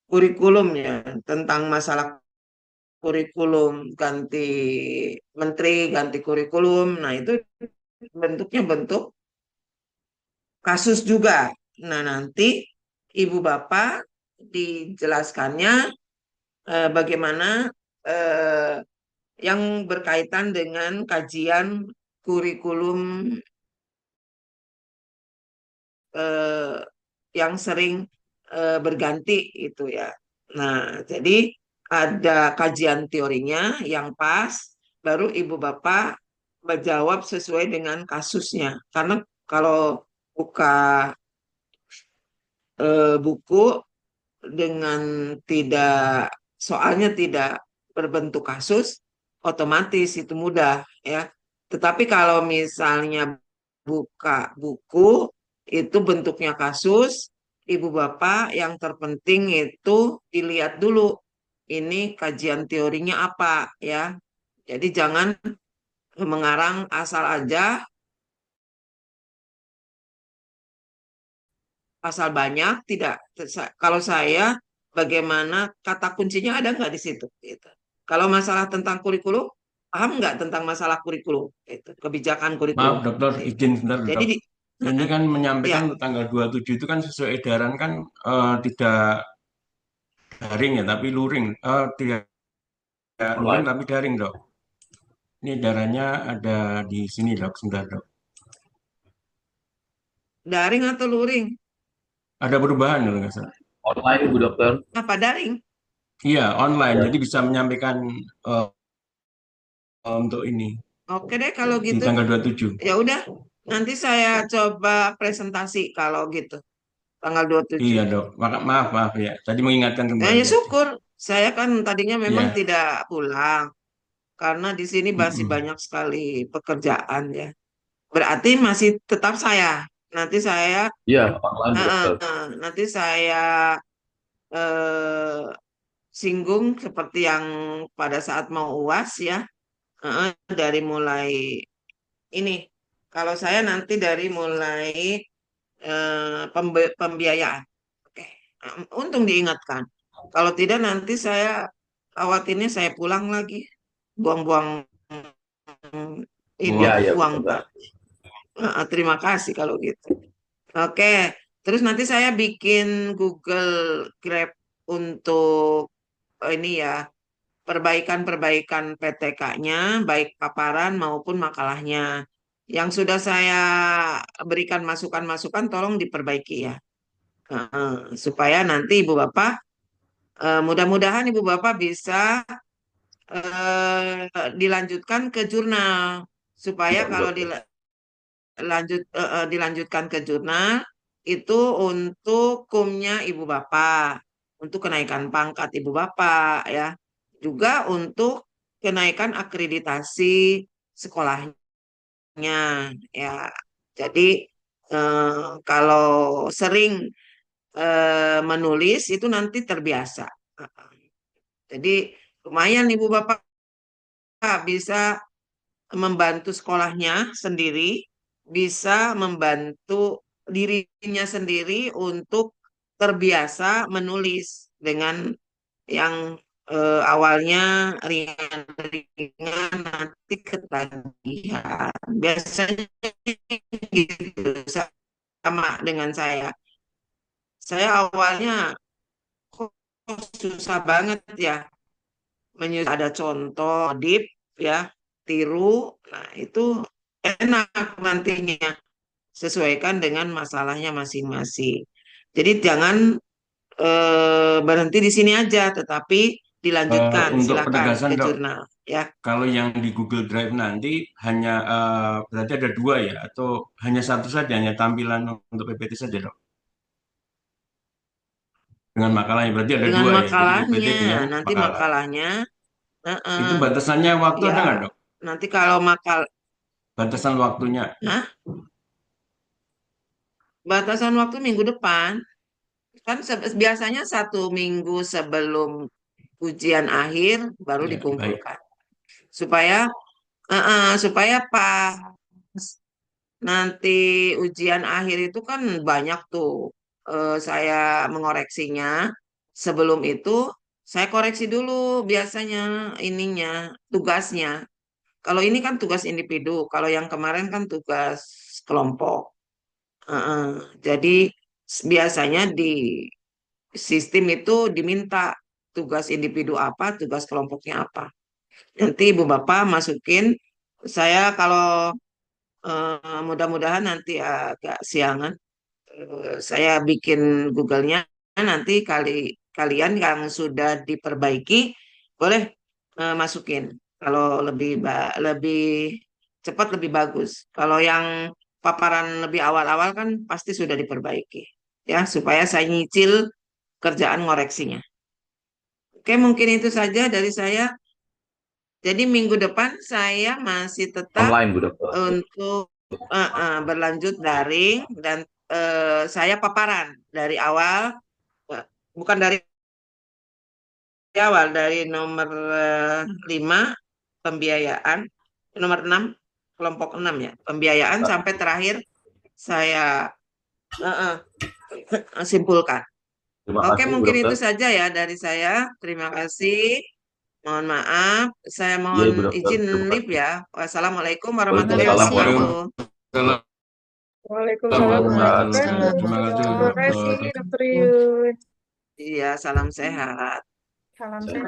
kurikulumnya tentang masalah kurikulum ganti menteri ganti kurikulum. Nah, itu bentuknya bentuk kasus juga. Nah, nanti ibu bapak dijelaskannya bagaimana eh, yang berkaitan dengan kajian kurikulum eh, yang sering berganti itu ya. Nah, jadi ada kajian teorinya yang pas, baru ibu bapak menjawab sesuai dengan kasusnya. Karena kalau buka buku dengan tidak soalnya tidak berbentuk kasus, otomatis itu mudah ya. Tetapi kalau misalnya buka buku itu bentuknya kasus, ibu bapak yang terpenting itu dilihat dulu ini kajian teorinya apa ya. Jadi jangan mengarang asal aja, asal banyak tidak. Kalau saya bagaimana kata kuncinya ada nggak di situ gitu. Kalau masalah tentang kurikulum, paham nggak tentang masalah kurikulum itu kebijakan Maaf, kurikulum dokter, gitu. izin sebentar, Jadi dok. di Ini kan ya menyampaikan untuk tanggal 27 itu kan sesuai edaran kan tidak daring ya, tapi luring. Tidak luring Online. tapi daring, dok. Ini edarannya ada di sini, dok. Sebentar, dok. daring atau luring? Ada perubahan, dok, nggak salah. Online Bu Dokter. Apa daring? Iya, online. Ya. Jadi bisa menyampaikan eh, untuk ini Oke deh kalau di gitu. tanggal 27. Ya udah, nanti saya coba presentasi kalau gitu tanggal 27. Iya, dok. Maaf, maaf ya. Tadi mengingatkan Ya kembali aja. syukur. Saya kan tadinya memang Iya. tidak pulang karena di sini masih Mm-mm. banyak sekali pekerjaan ya. Berarti masih tetap saya. Nanti saya Iya, online Bu Dokter. nanti saya eh, singgung seperti yang pada saat mau UAS ya. Dari mulai ini. Kalau saya nanti dari mulai pembiayaan. Oke. Untung diingatkan. Kalau tidak nanti saya khawatirnya saya pulang lagi. Buang-buang ini Iya, Wah, iya Bu uang Pak. Dokter. Terima kasih kalau gitu. Oke, terus nanti saya bikin Google Grab untuk ini ya, perbaikan-perbaikan PTK-nya, baik paparan maupun makalahnya. Yang sudah saya berikan masukan-masukan, tolong diperbaiki ya. Supaya nanti Ibu Bapak, mudah-mudahan Ibu Bapak bisa dilanjutkan ke jurnal. Supaya Iya Bu kalau Dokter. dilanjutkan ke jurnal itu untuk kumnya ibu bapak, untuk kenaikan pangkat ibu bapak ya, juga untuk kenaikan akreditasi sekolahnya ya. Jadi kalau sering menulis itu nanti terbiasa. Jadi lumayan ibu bapak bisa membantu sekolahnya sendiri, bisa membantu dirinya sendiri untuk terbiasa menulis dengan yang awalnya ringan-ringan, nanti ketagihan. Biasanya gitu sama dengan saya. Saya awalnya kok susah banget ya ada contoh dip ya, tiru. Nah, itu enak nantinya sesuaikan dengan masalahnya masing-masing. Jadi jangan berhenti di sini aja, tetapi dilanjutkan, Untuk silakan penegasan ke dok, jurnal ya. kalau yang di Google Drive nanti hanya berarti ada dua ya, atau hanya satu saja, hanya tampilan untuk PPT saja dok? Dengan makalahnya berarti ada Dengan dua ya, jadi PPT makalahnya, dengan nanti makalah. makalahnya, Itu eh, batasannya waktu ya ada nggak dok? nanti kalau Batasan waktunya. nah, batasan waktu minggu depan kan biasanya 1 minggu sebelum ujian akhir baru Ya, baik. dikumpulkan supaya supaya pas nanti ujian akhir itu kan banyak tuh, saya mengoreksinya. Sebelum itu saya koreksi dulu biasanya ininya, tugasnya. Kalau ini kan tugas individu, kalau yang kemarin kan tugas kelompok. Heeh. Jadi biasanya di sistem itu diminta tugas individu apa, tugas kelompoknya apa. Nanti Ibu Bapak masukin, saya kalau mudah-mudahan nanti agak siangan, saya bikin Google-nya, nanti kalian yang sudah diperbaiki boleh masukin. Kalau lebih cepat lebih bagus. Kalau yang paparan lebih awal-awal kan pasti sudah diperbaiki. Ya, supaya saya nyicil kerjaan ngoreksinya. Oke, mungkin itu saja dari saya. Jadi minggu depan saya masih tetap Online Bu Dokter. untuk berlanjut daring dan saya paparan dari awal, bukan dari awal, dari nomor 5 pembiayaan, nomor 6 kelompok 6 ya, pembiayaan sampai terakhir saya eh, eh, simpulkan. Terima Oke, kasih Bu mungkin Dokter. itu saja ya dari saya. Terima kasih. Mohon maaf, saya Iya mohon Bu Dokter. izin Terima live kasih. ya. Wassalamualaikum warahmatullahi Waalaikumsalam wabarakatuh. Waalaikumsalam Waalaikumsalam warahmatullahi warahmatullahi wabarakatuh. Terima wabarakatuh. kasih Terima kasih, dokter. Dokter Yun. Iya, salam sehat. Salam Sehat. sehat.